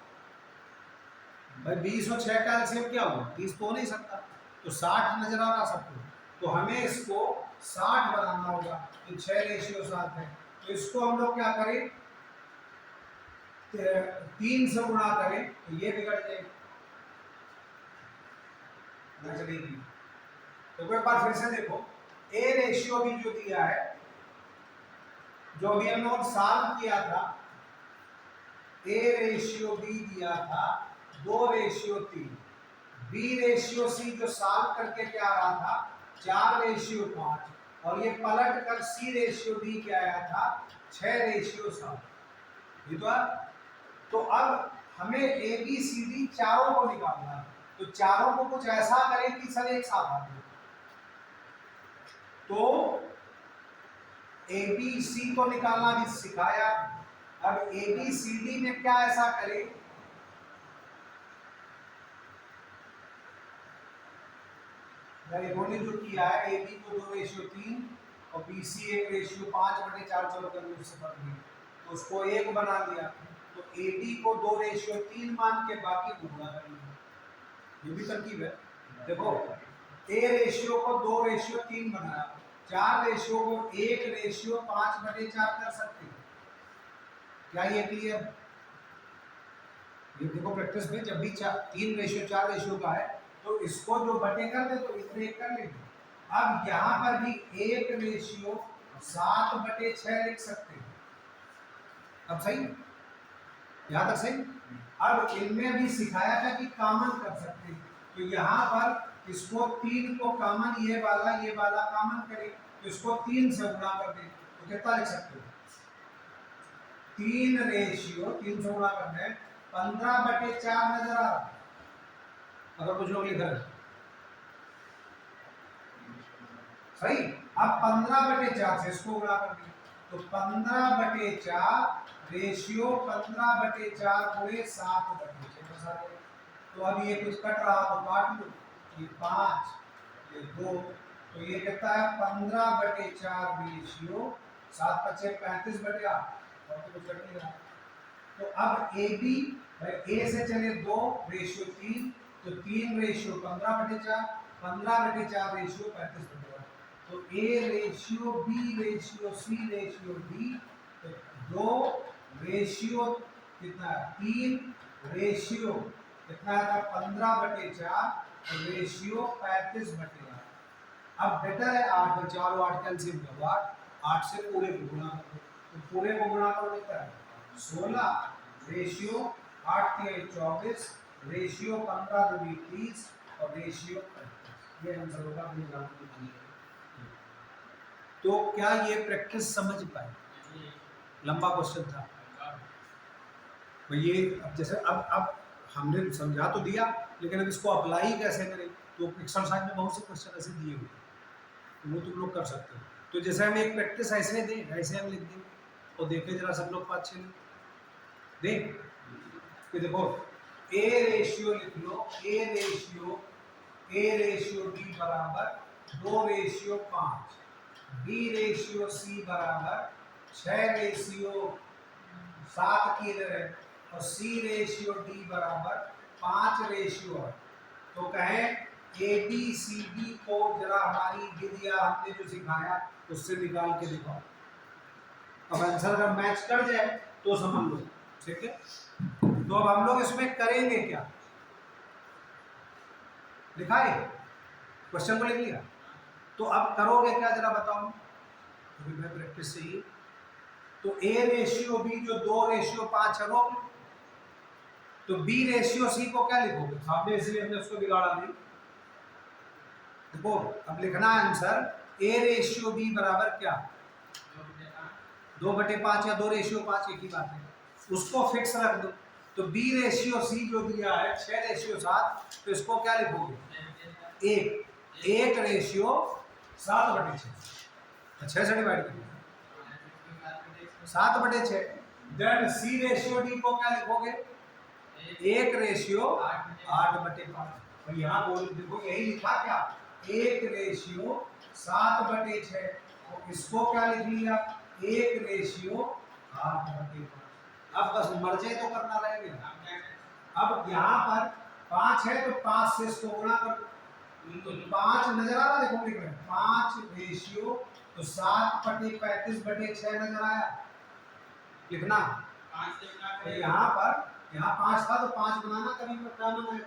भाई 20 और 6 का एलसीएम क्या होगा 30 तो हो नहीं सकता, तो 60 नजर आ रहा सबको, तो हमें इसको 60 बनाना होगा, तो 6:7 है, तो इसको हम लोग क्या करें 3 से गुणा करें, तो ये बिगड़ जाएगा, चलेगी। तो एक बार फिर से देखो a रेशियो भी जो दिया है, जो भी हम लोग सॉल्व किया था, a रेशियो b दिया था 2:3, b रेशियो c जो सॉल्व करके क्या आ रहा था 4:5, और ये पलट कर c रेशियो d क्या आया था 6:7, ये तो अब हमें ए बी सी डी चारों को निकालना है, तो चारों को कुछ ऐसा करें कि सब एक साथ आ जाए, तो ए बी सी को निकालना भी सिखाया, अब ए बी सी डी में क्या ऐसा करें, इन्होंने जो किया है ए बी को 2:3 और बी सी 1:5/4 चलो कर उससे पढ़ लिया, तो उसको 1 बना लिया, तो AD को 2:3 मान के बाकी को गुणा कर लिया, ये भी तरकीब है। देखो A रेशियो को 2:3 बनाया, 4 रेशियो को 1:5/4 कर सकते हैं, क्या ये क्लियर? ये देखो प्रैक्टिस में जब भी 3:4 रेशियो का है, तो इसको जो बटे कर दे तो इतने कर लेंगे। अब यहाँ पर भी 1:7/6 लिख सकते हैं, अब सही, यहाँ तक सही। अब इनमें भी सिखाया था कि कॉमन कर सकते हैं, तो यहाँ पर इसको 3 को कॉमन ये वाला कॉमन करें, तो इसको 3 से गुणा कर दें, तो कितना लिख सकते हो 3 से गुणा करना है 15/4 नजर आ रहा, अगर कुछ लोग लिख रहे सही। अब 15/4 से इसको गुणा कर दें, तो 15/4 रेशियो 15/4 गुणे 7/6। तो अब ये कुछ कट रहा तो काट लो, ये 5 ये 2, तो ये कितना है 15/4 रेशियो 7/6 35/8, और तो कुछ कट नहीं रहा। तो अब ए बी, भाई ए से चले 2 रेशियो 3, तो 3 रेशियो 15/4, 15/4 रेशियो 35/8। तो A ratio B ratio C ratio D, तो 2 रेशियो कितना है 3 रेशियो कितना है 15/4 रेशियो 35/8। अब बेटर है 8 में 4 8 कैंसिल करो, 8 से पूरे को गुणा करो, तो पूरे को गुणा करो कितना है 16 रेशियो 8 के 24 रेशियो 15 दूनी 30 और रेशियो 35। ये आंसर होगा अपनी एग्जाम की। तो क्या ये प्रैक्टिस समझ पाए? लंबा क्वेश्चन था भाई ये। अब जैसे अब हमने समझा तो दिया, लेकिन अब इसको अप्लाई कैसे करें? तो एक्सरसाइज में बहुत से क्वेश्चन ऐसे दिए हुए, तो वो तुम लोग कर सकते हो। तो जैसे हम एक प्रैक्टिस ऐसे दें, ऐसे हम लिख दें, और देखें जरा सब लोग 5 6 देख कि देखो ए रेशियो लिख लो, ए रेशियो डी बराबर 2 रेशियो 5, बी रेशियो सी बराबर 6 रेशियो 7 की इधर है, और सी रेशियो डी बराबर 5 रेशियो 8। तो कहें ए बी सी डी को जरा हमारी विधिया हमने जो सिखाया उससे निकाल के दिखाओ। अब आंसर अगर मैच कर जाए तो समझ लो, ठीक है। तो अब हम लोग इसमें करेंगे क्या, लिखा है क्वेश्चन को लिख लिया, तो अब करोगे क्या जरा बताओ, अभी मैं प्रैक्टिस से ही। तो ए रेशियो बी जो 2 रेशियो 5 है, तो बी रेशियो सी को क्या लिखोगे? आपने इसलिए हमने उसको बिगाड़ा नहीं। देखो अब लिखना है आंसर ए रेशियो बी बराबर क्या 2/5 या 2 रेशियो 5 एक ही बात है, उसको फिक्स रख दो। तो बी रेशियो सी जो दिया है 6 रेशियो 7, तो इसको क्या लिखोगे 1 रेशियो 7/6, 6 से डिवाइड करिए 7/6। देन सी रेशियो डी को क्या लिखोगे 1 रेशियो 8/5। और यहाँ बोल देखो यही लिखा क्या 1 रेशियो 7/6, तो इसको क्या लिख लिया 1 रेशियो 8/5। अब बस मर्जे तो करना रहेगा। अब यहाँ पर 5 है तो 5 से इसको गुणा कर, तो 5 नजर आ रहा, देखो लिख रहे हैं 5 रेशियो, तो 7/35/6 नजर आया, लिखना। तो यहाँ पर यहाँ 5 था तो 5 बनाना, कभी क्या बनाए,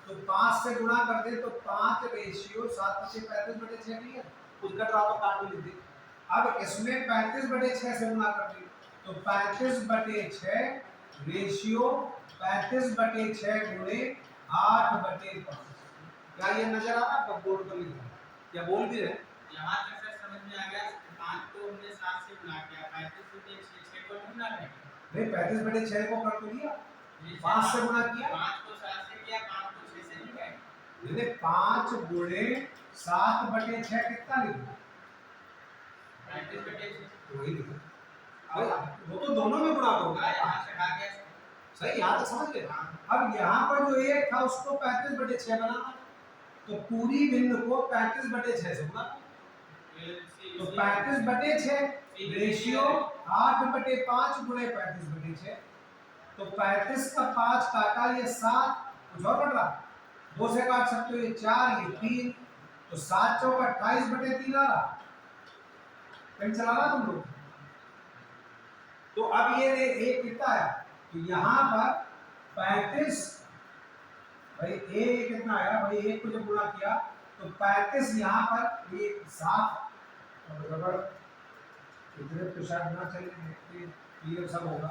तो 5 से गुणा कर दे, तो 5 रेशियो 7/35/6 नहीं है, कुछ कट रहा तो काट लिख दे। अब इसमें 35/6 से गुणा कर दे, तो 35/6 रेशियो 35/6 गुणे 8/5। क्या ये नजर आ रहा है? बोर्ड पर लिख रहा है, क्या बोल भी रहे? यहाँ तक सर समझ में आ गया। 5 को हमने 7 से गुणा किया, 35/6 को गुणा करेंगे नहीं 35/6 को कर तो लिया, 5 से गुणा किया, 5 को 7 से किया, 5 को 6 से नहीं गए। नहीं 5 गुणे 7/6 कितना लिखा 35/6 वही लिखा। वो तो दोनों में गुणा करो, यहाँ से आ गया सही, यहाँ तक समझ गए। अब यहाँ पर जो 1 था उसको 35/6 बनाना, तो पूरी बिंदु को 35/6 से गुणा, तो 35/6 रेशियो 8/5 गुणे 35/6, तो 35 का 5 काटा, ये 7, कुछ और बढ़ रहा 2 से काट सकते हो, ये 4 ये 3, तो 7 चौक 28/3 आ रहा, पेन चला रहा तुम लोग। तो अब ये एक कितना है, तो यहाँ पर 35, भाई ए कितना आया भाई, 1 को जब गुणा किया तो 35 यहाँ पर ये 7 और रबड़ इतने तो शायद ना चले, क्लियर सब होगा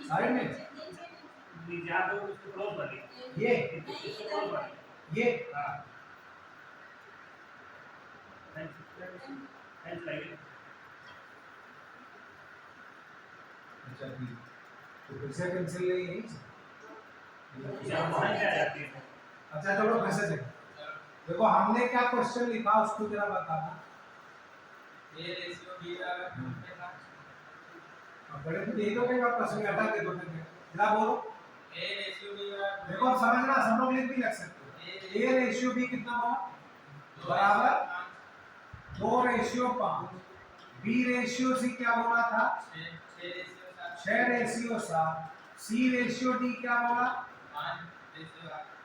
सारे में ये अच्छा तो फिर से पेंसिल ले यही अच्छा चलो फिर से देखो हमने क्या क्वेश्चन लिखा उसको जरा बताना। ए रेशियो बी अब बड़े तो यही तो कहेगा प्रश्न में हटा के दो क्या बोलो ए रेशियो बी देखो अब समझना सब लोग लिख भी लग सकते हो। ए रेशियो बी कितना बोला बराबर 2 रेशियो 5। बी रेशियो सी क्या बोला था 6 रेशियो 7। सी रेशियो डी क्या बोला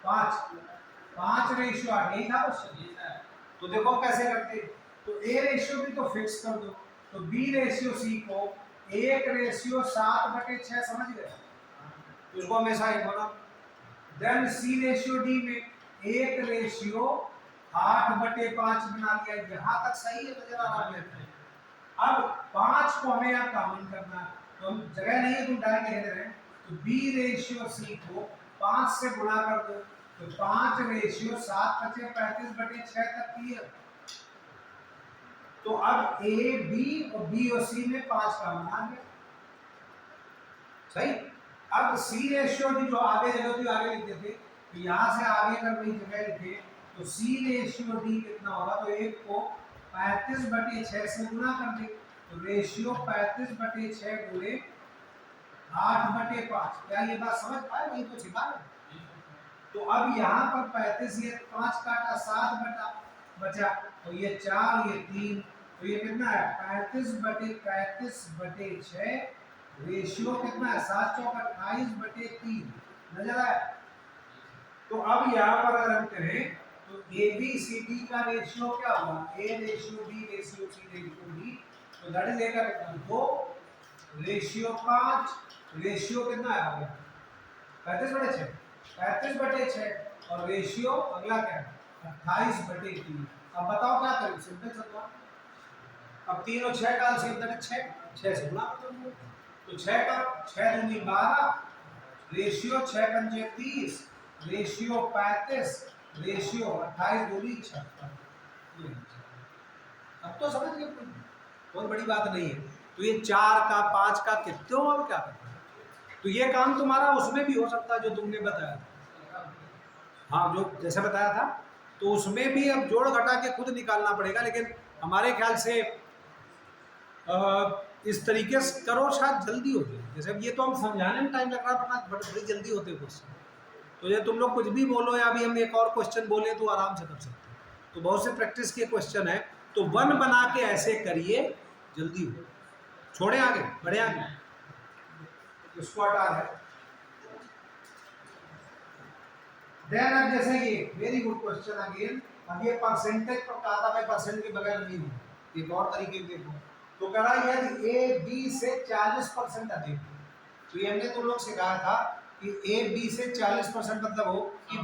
5 रेशियो 8 यही था क्वेश्चन। तो देखो कैसे करते, तो ए रेशियो भी तो फिक्स कर दो, तो बी रेशियो सी को 1 रेशियो 7/6 समझ गए, तो उसको हमेशा एक बना। देन सी रेशियो डी में 1 रेशियो 8/5 बना लिया। यहां तक सही है, नजर आ रहा है। अब 5 को हमें यहाँ कॉमन करना है, तो हम जगह नहीं है तुम डायरेक्ट लिख रहे हैं, तो बी रेशियो सी को 5 से गुणा कर दो, तो 5 रेशियो 7/35/6 तक क्लियर। तो अब ए बी और बी और सी में 5 का मान आ गया सही। अब सी रेशियो डी जो आगे जगह थी आगे लिखते थे, तो यहां से आगे कर वही जगह लिखे, तो सी रेशियो डी कितना होगा, तो 1 को 35/6 से गुणा कर दे, तो रेशियो 35/6 गुणे 8/5। क्या ये बात समझ पाए, वही तो सिखा रहे। तो अब यहाँ पर 35 ये 5 काटा 7 बचा, तो ये 4 ये 3, तो ये कितना है 35/35/6 रेशियो कितना है 7 चौक 28/3 नजर आया। तो अब यहाँ पर अगर हम करें तो ए बी सी डी का रेशियो क्या होगा, A ratio B ratio C ratio D, तो दैट इज लेकर 2 रेशियो 5 रेशियो कितना है 35/6 35/6 और रेशियो अगला क्या है 28/3। अब बताओ क्या करें, सिंपल सा। अब 3 और 6 का एलसीएम 6 से गुणा कर दो, तो 6 का 6 दूनी 12 रेशियो 6 पंजे 30 रेशियो 35 रेशियो 28 दूनी 56। अब तो समझ गए, बहुत बड़ी बात नहीं है। तो ये 4 का 5 का कितने और क्या करना है, तो ये काम तुम्हारा उसमें भी हो सकता है जो तुमने बताया, हाँ जो जैसे बताया था, तो उसमें भी अब जोड़ घटा के खुद निकालना पड़ेगा, लेकिन हमारे ख्याल से इस तरीके से करो शायद जल्दी हो जाए। जैसे अब ये तो हम समझाने में टाइम लग रहा था, बड़ी जल्दी होते क्वेश्चन। तो ये तुम लोग कुछ भी बोलो या अभी हम एक और क्वेश्चन बोले तो आराम से कर सकते हैं। तो बहुत से प्रैक्टिस के क्वेश्चन है, तो 1 बना के ऐसे करिए जल्दी हो, छोड़े आगे बढ़े आगे, इसको हटा है। देन अब जैसे ये वेरी गुड क्वेश्चन अगेन, अब ये परसेंटेज पर कहा था, मैं परसेंट के बगैर नहीं हूँ, एक और तरीके के देखो। तो कह रहा है यदि ए बी से 40% अधिक, तो ये हमने तुम लोग सिखाया था कि ए बी से 40% मतलब हो कि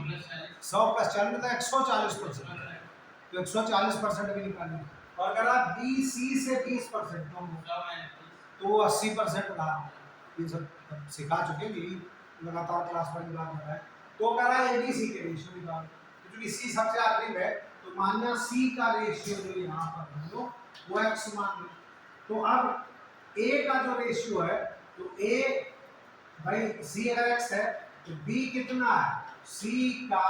100 + 40 मतलब 140%, तो 140% भी निकालना। और कह रहा बी सी से 20% तो 80% रहा। ये सब सिखा चुके, यही लगातार क्लास में बात हो रहा है। तो कह रहा है एबीसी के रेशियो निकाल, क्योंकि सी सबसे आखिरी में है, तो मानना सी का रेशियो जो यहाँ पर हम लोग वो x मान लो। तो अब a का जो रेशियो है, तो a भाई c अगर x है तो b कितना है, c का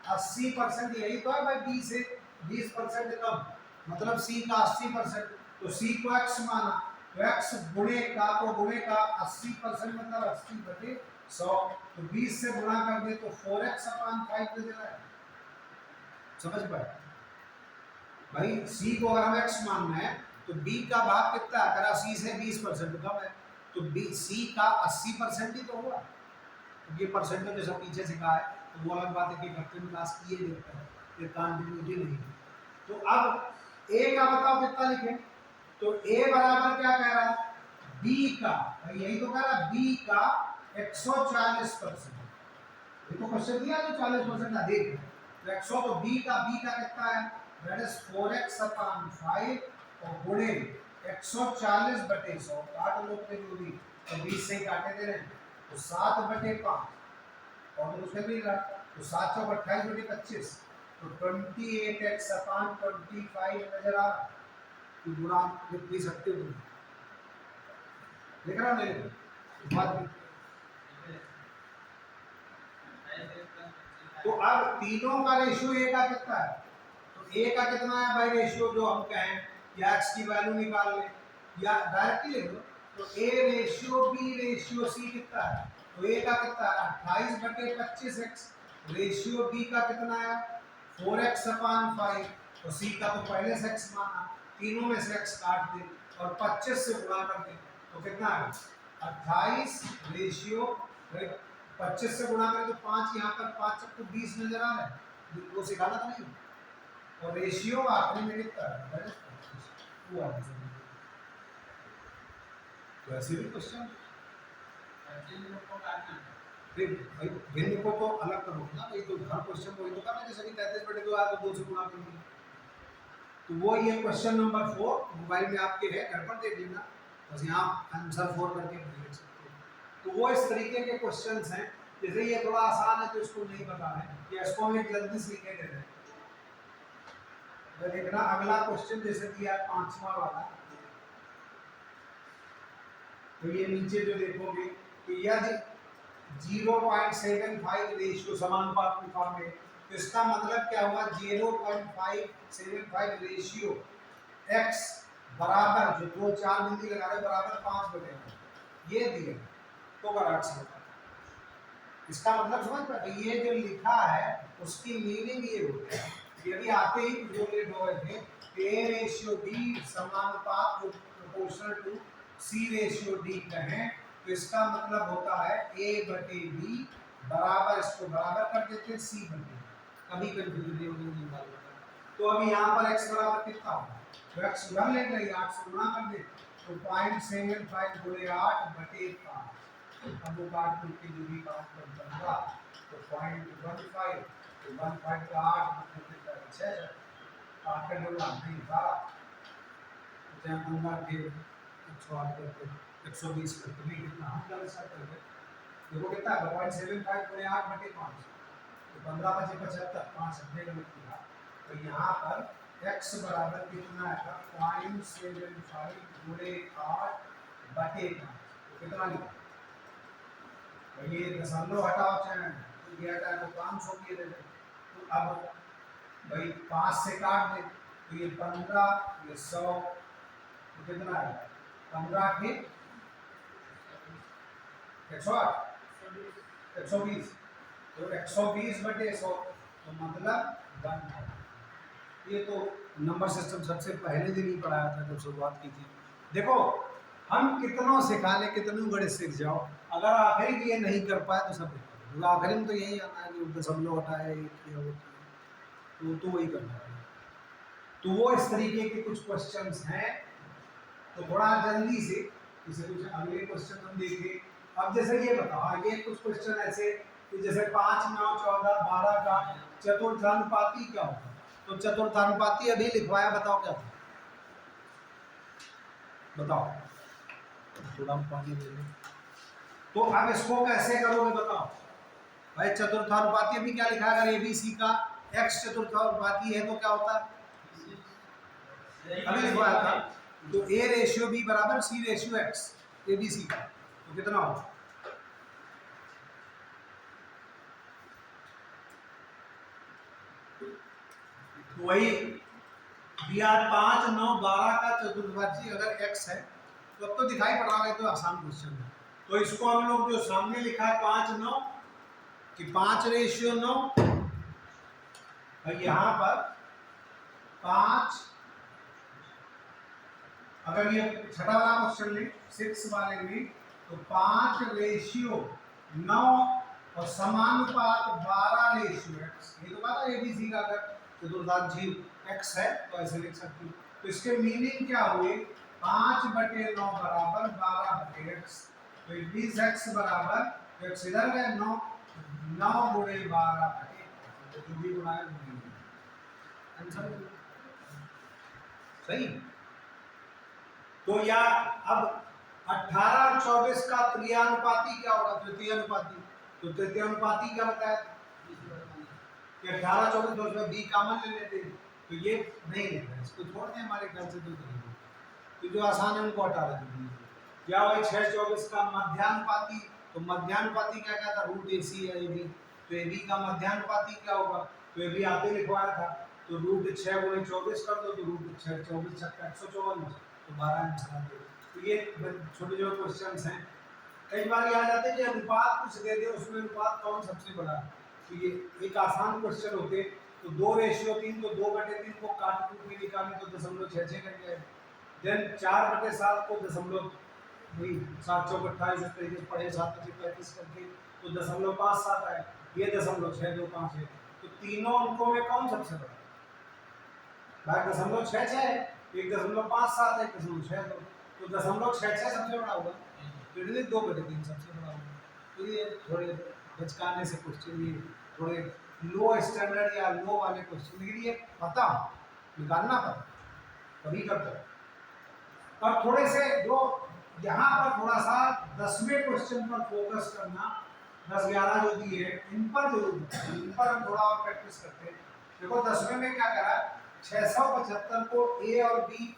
80% यही तो है भाई, b से 20% कम, मतलब c का 80%, तो c को x माना, तो x गुणे का को गुणे का 80% मतलब 80/100, तो 20 से गुणा कर दे तो 4x/5 दे देना है। समझ पाए भाई, c को अगर हम x मानना है तो b का भाग कितना है, करा c से 20% कम है, तो b c का 80% ही तो हुआ। तो ये परसेंटेज जैसा पीछे सिखा है, तो वो अलग बात है कि करते हैं क्लास किए देता है, ये कंटिन्यूटी नहीं है। तो अब a का बताओ कितना लिखें, तो a बराबर क्या कह रहा है, b का, यही तो कह रहा है b का 140%, ये तो क्वेश्चन दिया जो 40% अधिक है, तो 100 तो b का कितना है, दैट इज 4x/5 और गुणे 140/100 काट लो अपने जो भी, तो 20 से काटे दे रहे हैं, तो 7/5 और तो उसमें भी रहा, तो 7 चौक 28/25, तो 28x/25 नजर आ रहा, तो गुणा लिख भी सकते हो, देख रहा मेरे बात। तो अब तीनों का रेशियो a का कितना है, तो a का कितना है भाई रेशियो, जो हम कहें या x की वैल्यू निकाल ले या डायरेक्टली ले लो, तो A ratio B ratio C कितना है, तो ए का कितना है 28/25x, रेशियो बी का कितना है 4x/5, तो सी का तो पहले से x माना, तीनों में से x काट दे और 25 से गुणा कर दे, तो कितना है 28 रेशियो 25 से गुणा करें तो 5, यहाँ पर 5 सबको 20 नजर आ रहा है, वो सिखाना था नहीं, और रेशियो आखिरी में कितना है, तो ऐसे भी क्वेश्चन भाई भिन्न को तो अलग करो ना भाई, तो हर क्वेश्चन को तो करना, जैसे कि 33/2 आया तो 2 से गुणा कर दिया, तो वो ये क्वेश्चन नंबर 4 मोबाइल में आपके है, घर पर देख लेना, बस यहाँ आंसर 4 करके देख सकते हो। तो वो इस तरीके के क्वेश्चंस हैं, जैसे ये थोड़ा आसान है तो इसको नहीं पता है, या इसको हम एक जल्दी से लिखे दे रहे हैं। तो देखना अगला क्वेश्चन जैसे दिया 5वां वाला, तो ये नीचे जो देखोगे कि यदि 0.75 रेशियो समानुपात में फॉर्म है, तो इसका मतलब क्या हुआ 0.575 रेशियो x बराबर, जो 2 4 बिंदी लगा रहे बराबर 5/8 ये दिया, तो करेक्ट होगा। इसका मतलब समझ पाए, ये जो लिखा है उसकी मीनिंग ये होती है, यदि आते ही जो लेट हो गए थे a रेशियो b समानुपात proportional to c ratio d कहें, तो इसका मतलब होता है a/b बराबर, इसको बराबर कर देते हैं c/d, कभी कंफ्यूजन नहीं होने वाला। तो अभी यहाँ पर x बराबर कितना होगा, तो x उधर ले गए 8 से गुणा कर दे, तो 0.75 × 8/5, अब वो काट के जो भी काउंट कर दूंगा तो 0.15, तो 15 का 8 मतलब कितना 6, 8 का डबल नहीं 12, तो जहाँ 15 के 108 करते 120 करते नहीं कितना हम डबल सेट करते, देखो कितना है 0.75 × 8/5, तो 15 × 75, 5 अपने गलत किया, तो यहाँ पर x बराबर कितना है 0.75 × 8/5, तो कितना लिखा, तो ये दशमलव हटाओ चाहे तो ये हटाए तो 500 के दे दे, तो अब भाई 5 से काट दे, तो ये 15 ये 100, तो कितना है 15 के 108 120, तो 120/100, तो मतलब 1। ये तो नंबर सिस्टम सबसे पहले दिन ही पढ़ाया था जब शुरुआत की थी। देखो हम कितनों सिखा ले, कितने बड़े सीख जाओ, अगर आखिरी ये नहीं कर पाए तो सब बेकार, आखिरी में तो यही आना है कि दशमलव हटाए तो वही करना है। तो वो इस तरीके के कुछ क्वेश्चंस हैं, तो थोड़ा जल्दी से जैसे कुछ अगले क्वेश्चन हम देखें। अब जैसे ये बताओ, ये कुछ क्वेश्चन ऐसे कि जैसे 5 9 14 12 का चतुर्थानुपाती क्या होता है, तो चतुर्थानुपाती अभी लिखवाया, बताओ क्या था, बताओ थोड़ा पानी ले लो। तो अब इसको कैसे करोगे बताओ भाई, चतुर्थानुपाती अभी क्या लिखा है, अगर ABC का x चतुर्थानुपाती है तो क्या होता है, अभी लिखवाया था, तो a रेशियो b बराबर c रेशियो x ABC का, तो कितना होगा, तो वही दिया 5 9 12 का चतुर्थानुपाती अगर x है, तो अब तो दिखाई पड़ रहा है, तो आसान क्वेश्चन है। तो इसको हम लोग जो सामने लिखा है 5 9 कि 5 रेशियो 9, और यहाँ पर 5, अगर ये छठा वाला क्वेश्चन ले 6 वाले में, तो 5 रेशियो 9 और समानुपात 12 रेशियो x, ये तो बात है ABC का अगर चतुर्थांशी x है तो ऐसे लिख सकते हो। तो इसके मीनिंग क्या हुए 5/9 बराबर 12/x, तो इट मींस x बराबर x इधर है 9 × 12, तो जो भी गुणा है आंसर सही। तो या अब 18 और 24 का त्रियानुपाती क्या होगा, तृतीयानुपाती, तो तृतीयानुपाती क्या बताया कि 18 24 तो उसमें b कॉमन ले लेते हैं, तो ये नहीं लेना, इसको छोड़ दें, हमारे ख्याल से तो जो आसान है उनको हटा देते हैं। क्या हुआ 6 24 का मध्यानुपाती, तो मध्यानुपाती क्या क्या था, √AC है AB, तो AB का मध्यानुपाती क्या होगा, तो AB आते लिखवाया था, तो √6 × 24 कर दो, तो √6 24 × 154, तो 12 आंसर आ गया। तो ये छोटे छोटे क्वेश्चंस हैं। कई बार ये आ जाते हैं कि अनुपात कुछ दे दे, उसमें अनुपात कौन सबसे बड़ा है। तो ये एक आसान क्वेश्चन होते, तो 2:3 तो 2/3 को काट कूट के निकालें तो 0.66 कर जाएगा। देन 4/7 को दशमलव वही 7 चौक 28 इस तरीके से पढ़े 7 5 35 करके तो 0.57 आए, ये 0.625 है। तो तीनों अंकों में कौन सबसे बड़ा? भाग 0.66 है, 1.57 है, 1.62 तो 0.66 सबसे बड़ा होगा। तो ये 2/3 सबसे बड़ा होगा। तो ये थोड़े बचकाने से क्वेश्चन, ये थोड़े लो स्टैंडर्ड या लो वाले क्वेश्चन, लेकिन ये पता निकालना पड़ता तभी करते हैं। और थोड़े से जो यहाँ पर थोड़ा सा 10वें क्वेश्चन पर फोकस करना, 10-11 जो दिए हैं इन पर जरूर, इन पर हम थोड़ा और प्रैक्टिस करते हैं। देखो 10वें में क्या करा, 675 को ए और बी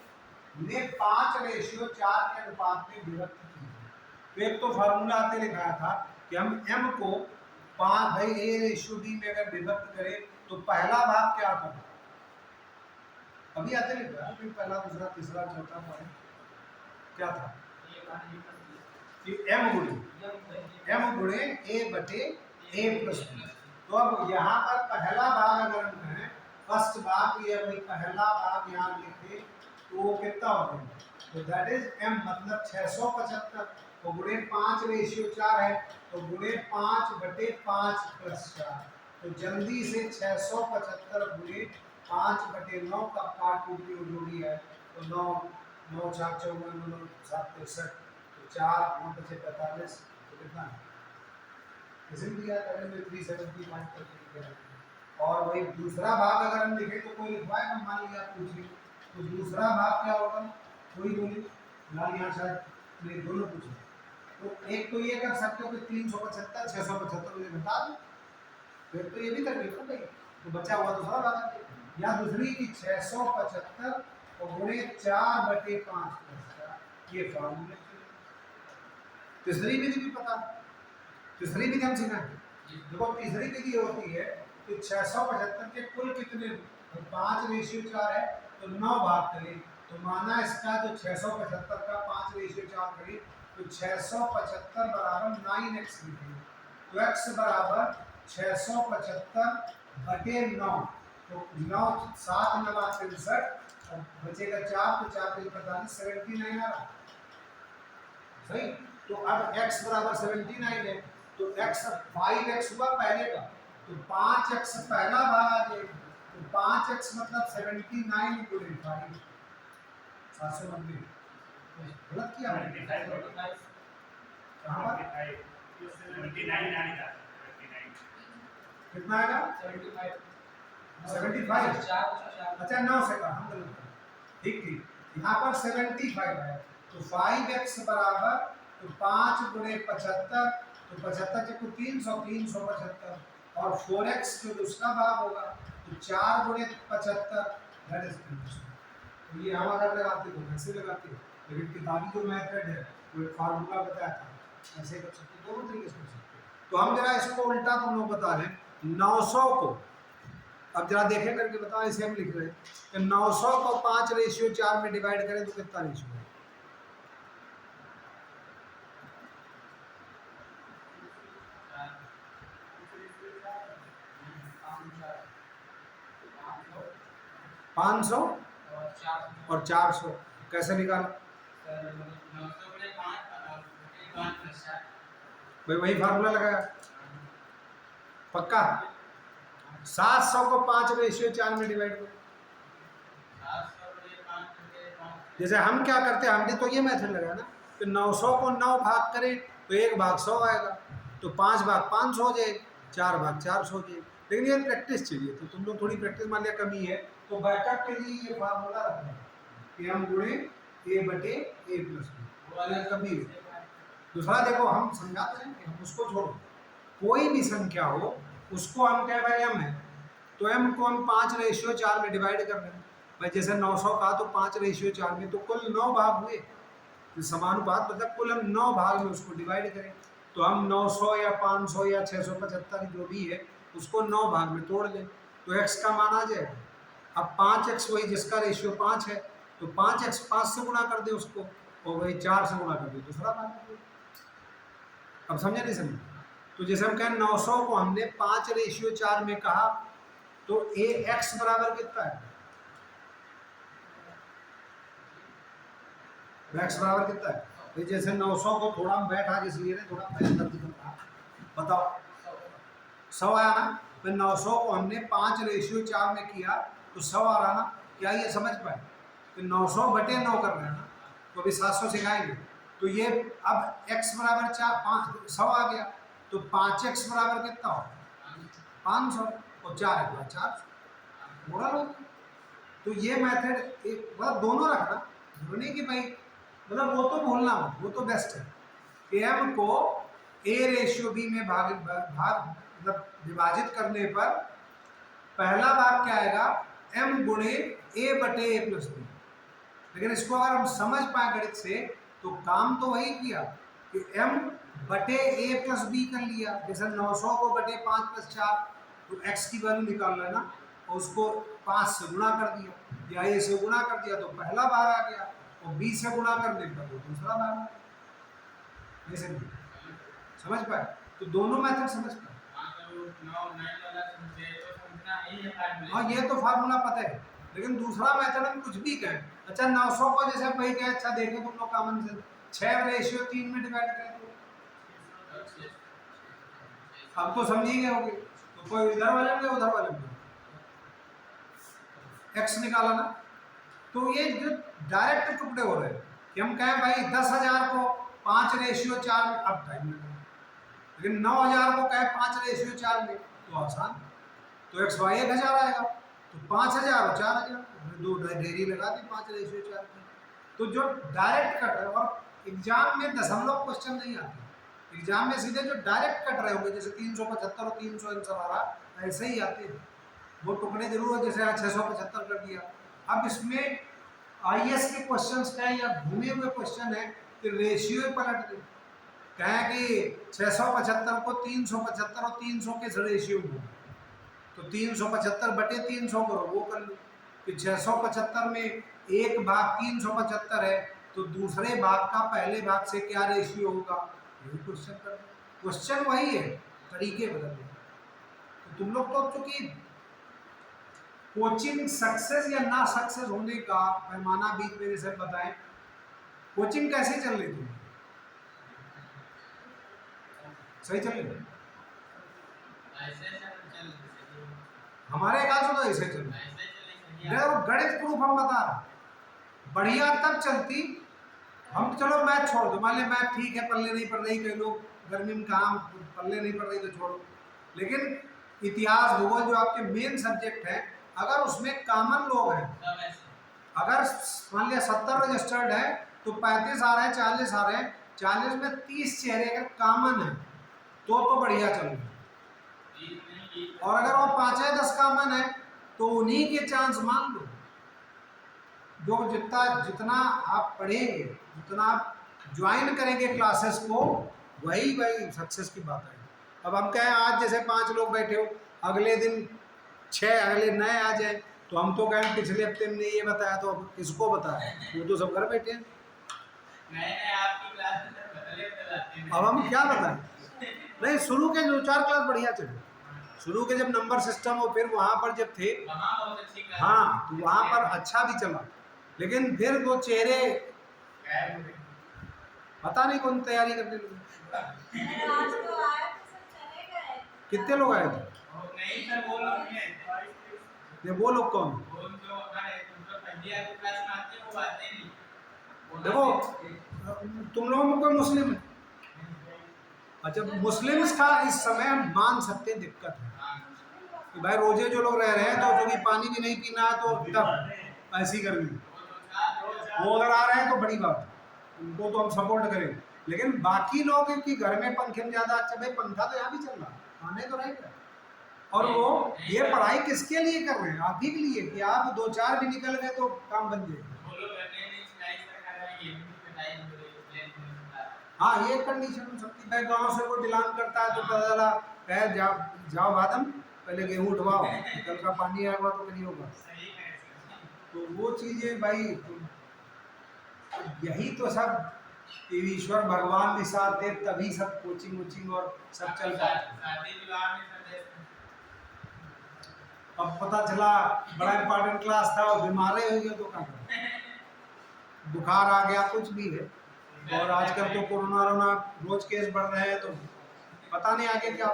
ने 5:4 के अनुपात में विभक्त किया। तो एक तो फार्मूला आते लिखाया था कि हम m को 5 भाई A/B में अगर विभक्त करें तो पहला भाग क्या था, अभी आते लिखा है, फिर पहला दूसरा तीसरा चौथा पॉइंट क्या था कि m गुणे A/A+B। तो अब यहाँ पर पहला भाग अगर हम कहें, फर्स्ट भाग, ये भाई पहला भाग यहाँ लिखे तो वो कितना हो गया, तो दैट इज m, मतलब 675 तो गुणे 5:4 है, तो गुणे 5/5 + 4। तो जल्दी से 675 गुणे 5/9 का काट कूट की जोड़ी है, तो 9 9 4 54 9 7 63, तो 4 9 5 45, तो कितना है इसी दिया है में 375 तक लिखा है। और वही दूसरा भाग अगर हम लिखें तो कोई लिखवाएगा, मान लिया पूछ ली, तो दूसरा भाग क्या होगा, कोई बोली लाल यहाँ शायद मेरे दोनों पूछे। तो एक तो ये कर सकते हो कि 375 675 मुझे घटा दो, फिर तो ये भी कर लो भाई, तो बचा हुआ दूसरा भाग, या दूसरी की 675 और गुणे 4/5 ये फॉर्मूले। तीसरी विधि भी पता, तीसरी विधि हम सीखा है। देखो तीसरी विधि होती है कि 675 के कुल कितने, 5:4 है तो 9 भाग करें, तो माना इसका जो 675 का 5:4 करें तो 675 बराबर 9x लिखेंगे, तो x बराबर 675/9, तो 9 7 9 63 और बचेगा 4, तो 4 3 45 79 आ रहा सही। तो अब x बराबर 79 है, तो x 5x हुआ पहले का, तो 5x पहला भाग आ जाएगा, तो 5x मतलब 79 गुणे 5 790। गलत किया मैंने, कहाँ पर कितना आएगा 75। अच्छा 9 से कहा हम गलत, ठीक ठीक, यहाँ पर 75 है, तो 5x बराबर, तो 5 गुणे 75, तो 75 चक्कू 300 375, और 4x जो दूसरा भाग होगा तो 4 गुणे 75 दैट इज 300। तो ये हम अगर लगाते तो ऐसे लगाते, लेकिन किताबी जो मेथड है वो एक फार्मूला बताया था, ऐसे कर सकते, दोनों तरीके से कर सकते। तो हम जरा इसको उल्टा तुम लोग बता रहे हैं 900 को, अब जरा देखें करके बताओ, इसे हम लिख रहे हैं कि 900 को 5:4 में डिवाइड करें तो कितना रेशियो है, पाँच सौ और 400 कैसे निकाला भाई, वही फार्मूला लगाया पक्का। 700 को 5:4 में डिवाइड करो, जैसे हम क्या करते हैं, हमने तो ये मेथड लगाया ना कि 900 को 9 भाग करें तो 1 भाग 100 आएगा, तो 5 भाग 500 हो जाएगा, 4 भाग 400 हो जाएगा। लेकिन ये प्रैक्टिस चाहिए, तो तुम लोग थोड़ी प्रैक्टिस मान लिया कमी है, तो बैकअप के लिए ये फार्मूला रखना कि हम गुणे A/A+B कमी है। दूसरा देखो हम समझाते हैं कि हम उसको छोड़ो, कोई भी संख्या हो उसको हम क्या भाई m है, तो m को हम 5:4 में डिवाइड कर रहे हैं भाई, जैसे 900 का तो 5:4 में, तो कुल 9 भाग हुए, तो समानुपात मतलब कुल हम 9 भाग में उसको डिवाइड करें, तो हम 900 या 500 या 675 जो भी है उसको 9 भाग में तोड़ लें, तो x का मान आ जाएगा। अब 5x वही जिसका रेशियो 5 है, तो 5x 5 से गुणा कर दे उसको, और वही 4 से गुणा कर दिया, दूसरा भाग। अब समझे नहीं समझे? तो जैसे हम कहें 900 को हमने 5:4 में कहा, तो ए एक्स बराबर कितना है? एक्स बराबर कितना है? तो जैसे 900 को थोड़ा हम बैठा इसलिए ना, थोड़ा पहले दर्द कर रहा, बताओ 100 आया ना? फिर 900 को हमने 5:4 में किया तो 100 आ रहा ना? क्या ये समझ पाए? तो 900/9 कर रहे हैं ना, तो अभी 700 सिखाएंगे। तो ये अब x बराबर 100 आ गया, तो 5x बराबर कितना हो? 500 और 4 400 मोड़ा लो। तो ये मेथड एक मतलब दोनों रखना, जरूरी नहीं कि भाई मतलब वो तो भूलना मत, वो तो बेस्ट है कि m को a/b में भाग मतलब विभाजित करने पर पहला भाग क्या आएगा? m गुणे a/a+b। लेकिन इसको अगर हम समझ पाए गणित से तो काम तो वही किया कि m/a+b कर लिया। जैसे 900 को बटे 5 + 4, तो x की वैल्यू निकाल लेना और उसको 5 से गुणा कर दिया, या a से गुणा कर दिया तो पहला भाग आ गया, और b से गुणा करने पर तो दूसरा भाग आ गया। जैसे समझ पाए? तो दोनों मेथड समझ पाए। हाँ, ये तो फार्मूला पता है, लेकिन दूसरा मेथड हम कुछ भी कहें। अच्छा 900 को जैसे हम वही कहें, अच्छा देखो तुम लोग कॉमन सेंस 6/3 में डिवाइड करें तो अब तो समझ ही गए होगे। तो कोई इधर वाले में उधर वाले में x निकाला ना, तो ये जो डायरेक्ट टुकड़े हो रहे हैं कि हम कहें भाई 10,000 को 5:4 में, अब टाइम लगेगा, लेकिन 9,000 को कहें 5:4 में तो आसान। तो x y 1,000 आएगा, तो 5,000 और 4,000 दो ढेरी लगा दी 5:4 की। तो जो डायरेक्ट कट है, और एग्जाम में दशमलव क्वेश्चन नहीं आते, एग्जाम में सीधे जो डायरेक्ट कट रहे होंगे, जैसे 375 और 300 आंसर आ रहा, ऐसे ही आते हैं। वो टुकड़े जरूर है, जैसे 675 कर दिया। अब इसमें IAS के क्वेश्चंस का या घूमे हुए क्वेश्चन है कि रेशियो पलट दे, कहें कि 675 को 375 और 300 के रेशियो में, तो 375/300 करो, वो कर लो कि 675 में एक भाग 375 है, तो दूसरे भाग का पहले भाग से क्या रेशियो होगा, यही क्वेश्चन कर दो। क्वेश्चन वही है, तरीके बदल गए। तो तुम लोग तो चूंकि कोचिंग सक्सेस या ना सक्सेस होने का पैमाना बीच मेरे से बताएं, कोचिंग कैसे चल रही थी? सही चल रही? हमारे ख्याल से तो ऐसे चल रही। गणित प्रूफ हम बता रहे, बढ़िया तब चलती हम, चलो मैथ छोड़ दो, मान ली मैथ ठीक है, पल्ले नहीं पड़ रही, कई लोग गर्मी में कहाँ पल्ले नहीं पड़ रही तो छोड़ो, लेकिन इतिहास भूगोल जो आपके मेन सब्जेक्ट है, अगर उसमें कॉमन लोग हैं, अगर मान लिया 70 रजिस्टर्ड है तो 35 आ रहे हैं, 40 आ रहे हैं, 40 में 30 चेहरे अगर कॉमन है तो बढ़िया चल रहा है। और अगर वो 5 या 10 कॉमन है तो उन्हीं के चांस मान लो। जो जितना आप पढ़ेंगे, जितना आप ज्वाइन करेंगे क्लासेस को, वही सक्सेस की बात है। अब हम कहें आज जैसे 5 लोग बैठे हो, अगले दिन 6 अगले नए आ जाए, तो हम तो कहें पिछले हफ्ते में ये बताया तो अब किसको बताया, वो तो सब घर बैठे हैं। अब हम क्या बताएं? नहीं, शुरू के 2-4 क्लास बढ़िया चले, शुरू के जब नंबर सिस्टम हो, फिर वहाँ पर जब थे, हाँ, तो वहाँ पर अच्छा भी चला, लेकिन फिर वो चेहरे पता नहीं कौन तैयारी करने लगे। कितने लोग आए थे? वो लोग कौन? देखो तुम लोगों में कोई मुस्लिम है? अच्छा, मुस्लिम्स का इस समय हम मान सकते हैं दिक्कत है कि भाई रोजे जो लोग रह रहे हैं, तो क्योंकि पानी भी नहीं पीना है, तो तब ऐसी गर्मी, वो अगर आ रहे हैं तो बड़ी बात, उनको तो हम सपोर्ट करेंगे। लेकिन बाकी लोग कि घर में पंखे में ज़्यादा, अच्छा भाई पंखा तो यहाँ भी चल रहा, खाने तो रहेगा। और वो ये पढ़ाई किसके लिए कर रहे हैं? आप ही के लिए, कि आप 2-4 भी निकल गए तो काम बन जाएगा। हाँ, ये कंडीशन हो सकती है। गाँव से कोई बिलोंग करता है तो पता चला कह जाओ बादम, पहले गेहूँ उठवाओ, कल का पानी आएगा तो नहीं होगा। तो वो चीज़ें भाई यही तो सब ईश्वर भगवान भी साथ दे, तभी सब कोचिंग वोचिंग और सब चल पाता है। अब पता चला बड़ा इंपॉर्टेंट क्लास था और बीमार हो गया तो क्या करें, बुखार आ गया, कुछ भी है। और आजकल तो कोरोना वोरोना रोज केस बढ़ रहे हैं, तो पता नहीं आगे क्या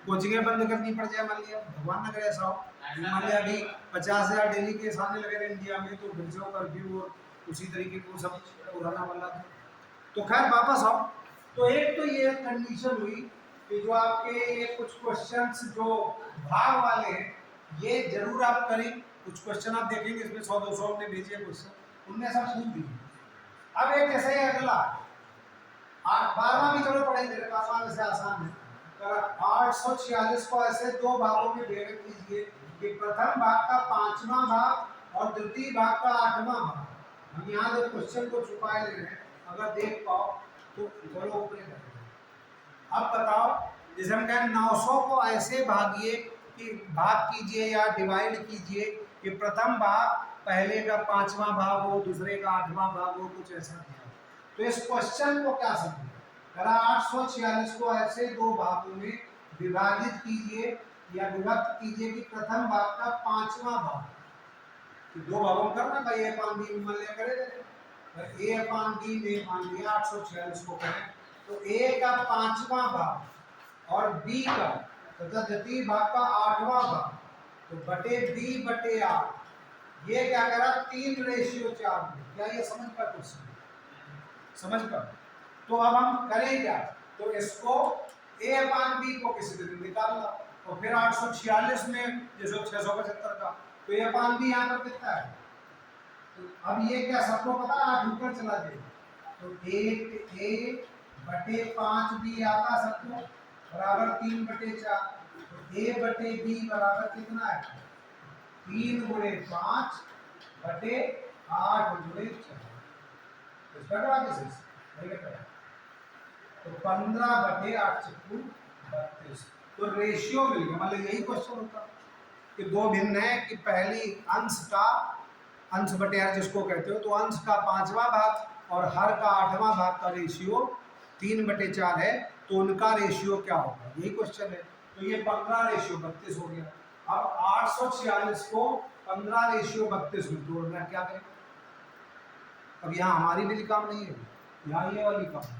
कोचिंगें बंद करनी पड़ जाए, मान लिया भगवान न करे ऐसा हो, मान लिया अभी 50,000 डेली केस आने लगे इंडिया में, तो फिर से वो कर्फ्यू और उसी तरीके को सब उड़ाना वाला था। तो खैर वापस आओ, तो एक तो ये कंडीशन हुई कि जो आपके ये कुछ क्वेश्चंस जो भाग वाले हैं ये जरूर आप करें। कुछ क्वेश्चन आप देखेंगे इसमें 100-200 ने भेजे क्वेश्चन, उनमें सब पूछ दिए। अब एक ऐसे ही अगला 12वां भी चलो पढ़ेंगे, 12वां वैसे आसान है। 846 को ऐसे दो भागों में विभाजित कीजिए कि प्रथम भाग का 5वां भाग और द्वितीय भाग का 8वां भाग। हम यहाँ जो क्वेश्चन को छुपाए ले रहे हैं, अगर देख पाओ तो चलो ऊपर। अब बताओ, जैसे हम कहें 900 को ऐसे भागिए कि भाग कीजिए या डिवाइड कीजिए कि प्रथम भाग पहले का 5वां भाग हो, दूसरे का 8वां भाग हो, कुछ ऐसा दिया। तो इस क्वेश्चन को क्या समझे, 846 को ऐसे दो भागों में विभाजित कीजिए या विभक्त कीजिए कि प्रथम भाग का 5वां भाग, तो दो भागों में करना भाई, ए अपान बी में मान लिया करें, ए अपान बी में मान लिया 846 को करें, तो ए का 5वां भाग और बी का तथा द्वितीय भाग का 8वां भाग, तो बटे बी बटे 8, ये क्या करा 3:4 में। क्या ये समझ पर क्वेश्चन, समझ पर? तो अब हम करें क्या, तो इसको ए अपान बी को किसी दिन निकालना, और फिर 846 में जैसे 675 का, तो ए अपान बी यहाँ पर कितना है, तो अब ये क्या सबको पता है 8 ऊपर चला जाएगा, तो 8 ए बटे 5 बी आता सबको बराबर 3/4, तो ए बटे बी बराबर कितना है 3 गुणे 5 बटे 8 गुणे 4, तो 15/8 तो रेशियो मिल गया। मतलब यही क्वेश्चन होता कि दो भिन्न है कि पहली अंश का अंश बटे हर जिसको कहते हो, तो अंश का 5वां भाग और हर का 8वां भाग का रेशियो 3/4 है, तो उनका रेशियो क्या होगा, यही क्वेश्चन है। तो ये 15:32 हो गया। अब 846 को 15:32 में तोड़ना, क्या करें? अब यहाँ हमारी भी काम नहीं है, यहाँ ये वाली काम है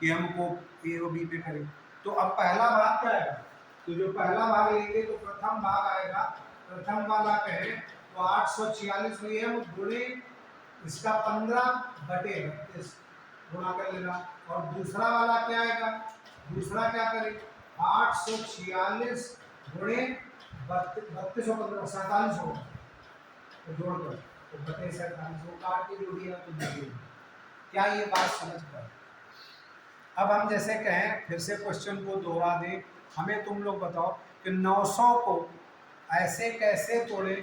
कि हमको ए और बी पे करें। तो अब पहला भाग क्या है, तो जो पहला भाग लेंगे तो प्रथम भाग आएगा, प्रथम वाला कहे तो 846 में हम गुणे इसका 15/32 गुणा कर लेना, और दूसरा वाला क्या आएगा, दूसरा क्या करें 846 गुणे 32 और 15 47 होगा, तो जोड़कर तो बटे 47 को काट के जो दिया तो देखिए क्या ये बात समझ पाए। अब हम जैसे कहें फिर से क्वेश्चन को दोहरा दें, हमें तुम लोग बताओ कि 900 को ऐसे कैसे तोड़े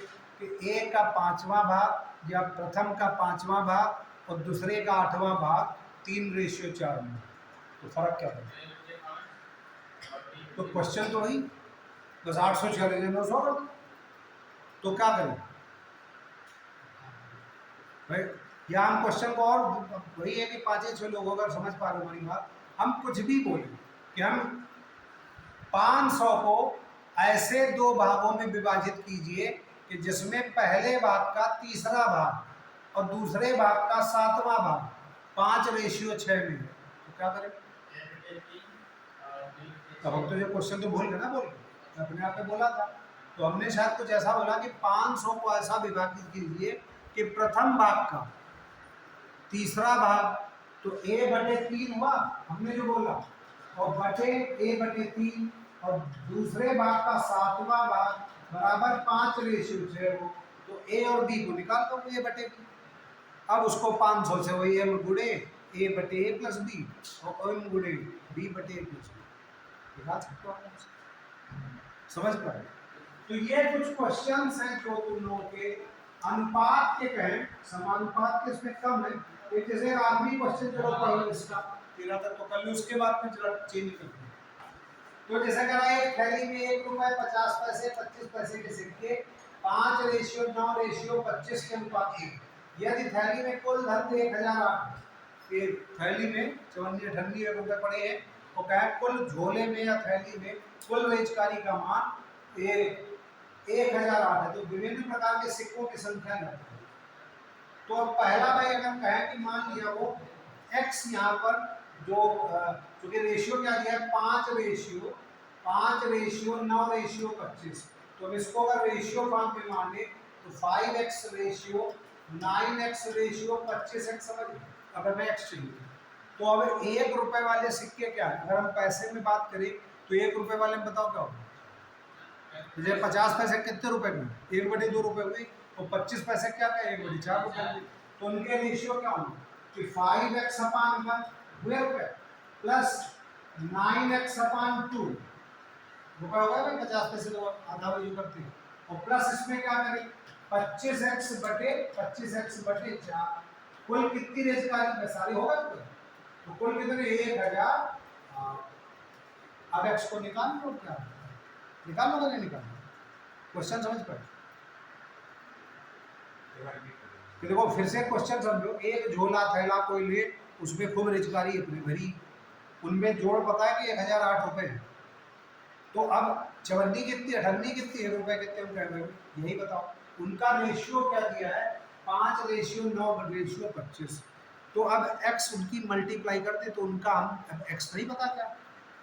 कि ए का 5वां भाग या प्रथम का 5वां भाग और दूसरे का 8वां भाग 3:4 में, तो फर्क क्या है? तो क्वेश्चन तो वही बस 846 900, तो क्या करें भाई, या हम क्वेश्चन को और वही है कि 5-6 लोग अगर समझ पा रहे हमारी बात, हम कुछ भी बोले कि हम 500 को ऐसे दो भागों में विभाजित कीजिए कि जिसमें पहले भाग का तीसरा भाग और दूसरे भाग का 7वां भाग 5:6 में है, तो क्या करें? तब हम तो ये क्वेश्चन तो भूल गए ना, बोल अपने आप में बोला था, तो हमने शायद कुछ ऐसा बोला कि 500 को ऐसा विभाजित कीजिए कि प्रथम भाग का तीसरा भाग तो a/3 हुआ हमने जो बोला, और बटे a/3 और दूसरे भाग का 7वां भाग बराबर 5:6 हो, तो a और b को निकाल दो a/b। अब उसको 500 से वही m गुणे a/a प्लस b और m गुणे b/a प्लस b निकाल सकते हो, समझ पाए? तो ये कुछ क्वेश्चंस हैं जो तुम लोगों के अनुपात के कहें, समानुपात के इसमें कम है। ये जैसे आखिरी क्वेश्चन चलो पढ़ लो इसका 13 तक, तो कर लो, उसके बाद में जरा चेंज करते हैं। तो जैसा कह रहा है एक थैली में 1 रुपए 50 पैसे 25 पैसे के सिक्के 5:9:25 के अनुपात में, यदि थैली में कुल धन 1008 है, ये थैली में 54 रुपए पड़े हैं, और क्या कुल झोले में या थैली में कुल रेजकारी का मान ये 1008 है, तो विभिन्न प्रकार के सिक्कों की संख्या है। तो अब पहला भाई अगर कहें कि मान लिया वो x यहाँ पर जो क्योंकि रेशियो क्या दिया है 5 रेशियो 9 रेशियो 25, तो अब इसको अगर रेशियो फॉर्म में माने तो 5x ratio 9x ratio 25x समझ। अगर मैं x चाहिए तो अब 1 रुपए वाले सिक्के क्या है, अगर हम पैसे में बात करें तो 1 रुपए वाले में बताओ क्या होगा, जैसे 50 पैसे कितने रुपए में 1/2 रुपए हुए, और 25 पैसे क्या है 1/4 रुपए हुए, तो उनके रेशियो क्या होंगे कि 5x अपान 1 हुए रुपए प्लस 9x अपान 2 रुपए होगा भाई, 50 पैसे तो आधा वैल्यू करते हैं, और प्लस इसमें क्या करें 25x बटे 4, कुल कितनी रेजकारी में सारी होगा तो कुल कितने 1000। अब x को निकाल लो, क्या निकाल लो नहीं निकाल, क्वेश्चन समझ पाए कि देखो फिर से क्वेश्चन समझो, एक झोला थैला कोई ले, उसमें खूब रेजकारी अपनी भरी, उनमें जोड़ पता है कि 1008 रुपए है, तो अब चवन्नी कितनी 98 कितनी 1 रुपए कितने रुपए, यही बताओ। उनका रेशियो क्या दिया है 5 रेशियो 9 रेशियो 25, तो अब x उनकी मल्टीप्लाई करते तो उनका हम अब x नहीं पता क्या,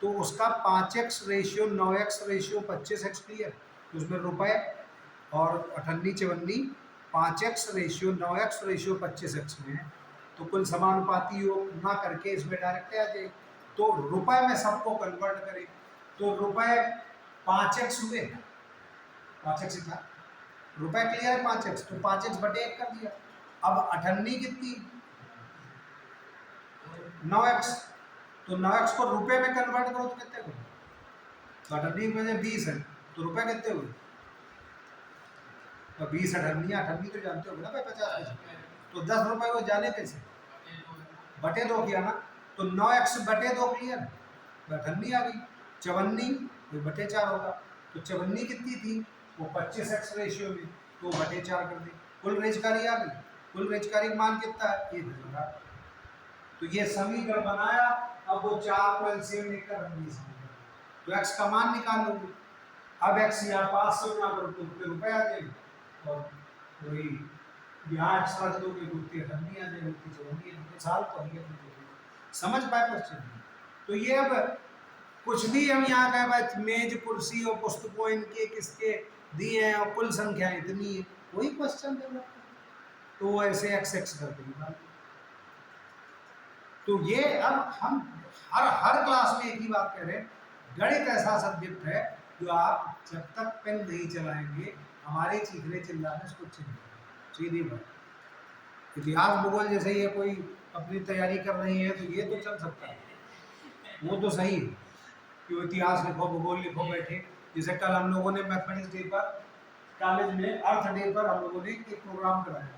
तो उसका 5x ratio 9x ratio 25x clear, उसमें रुपए और 98 54 5x ratio 9x ratio 25x में है, तो कुल समानुपाती योग ना करके इसमें डायरेक्ट आ जाए, तो रुपए में सबको कन्वर्ट करें, तो रुपए 5x हुए 5x था रुपए क्लियर 5x, तो 5x बटे 1 कर दिया। अब 98 कितनी 9x, तो 9x को रुपए में कन्वर्ट करो तो कितने हुए, तो 98 में 20 है, तो रुपए कितने हुए, तो 20 98 तो जानते हो ना भाई 50 पैसे, तो 10 रुपए को जाने कैसे बटे 2 किया ना, तो 9x बटे 2 क्लियर, 98 आ गई, 54 तो बटे 4 होगा, तो 54 कितनी थी वो 25x रेशियो में, तो बटे 4 कर दी, कुल रेजकारी आ गई, कुल रेजकारी का मान कितना है 1000, तो ये समीकरण बनाया। अब वो 4 को एलसीएम लेकर हम तो x का मान निकाल लोगे, अब x यहाँ 5 से गुणा करो तो रुपए आ जाएंगे, और वही यहाँ x रख दोगे तो 98 आ जाएगी, 54 साल तो है, समझ पाए क्वेश्चन। तो ये अब कुछ भी हम यहाँ कहे भाई मेज कुर्सी और पुस्तकों इनके किसके दिए हैं और कुल संख्या इतनी है, वही क्वेश्चन डेवलप, तो वो ऐसे x करके निकाल। तो ये अब हम हर क्लास में एक ही बात कह रहे हैं, गणित ऐसा सब्जेक्ट है जो आप जब तक पेन नहीं चलाएंगे हमारे चीखने चिल्लाने से कुछ नहीं, सीधी बात। इतिहास भूगोल जैसे ये कोई अपनी तैयारी कर रही है तो ये तो चल सकता है, वो तो सही है कि इतिहास लिखो भूगोल लिखो बैठे, जैसे कल हम लोगों ने मैथमेटिक्स डे पर कॉलेज में अर्थ डे पर हम लोगों ने एक प्रोग्राम कराया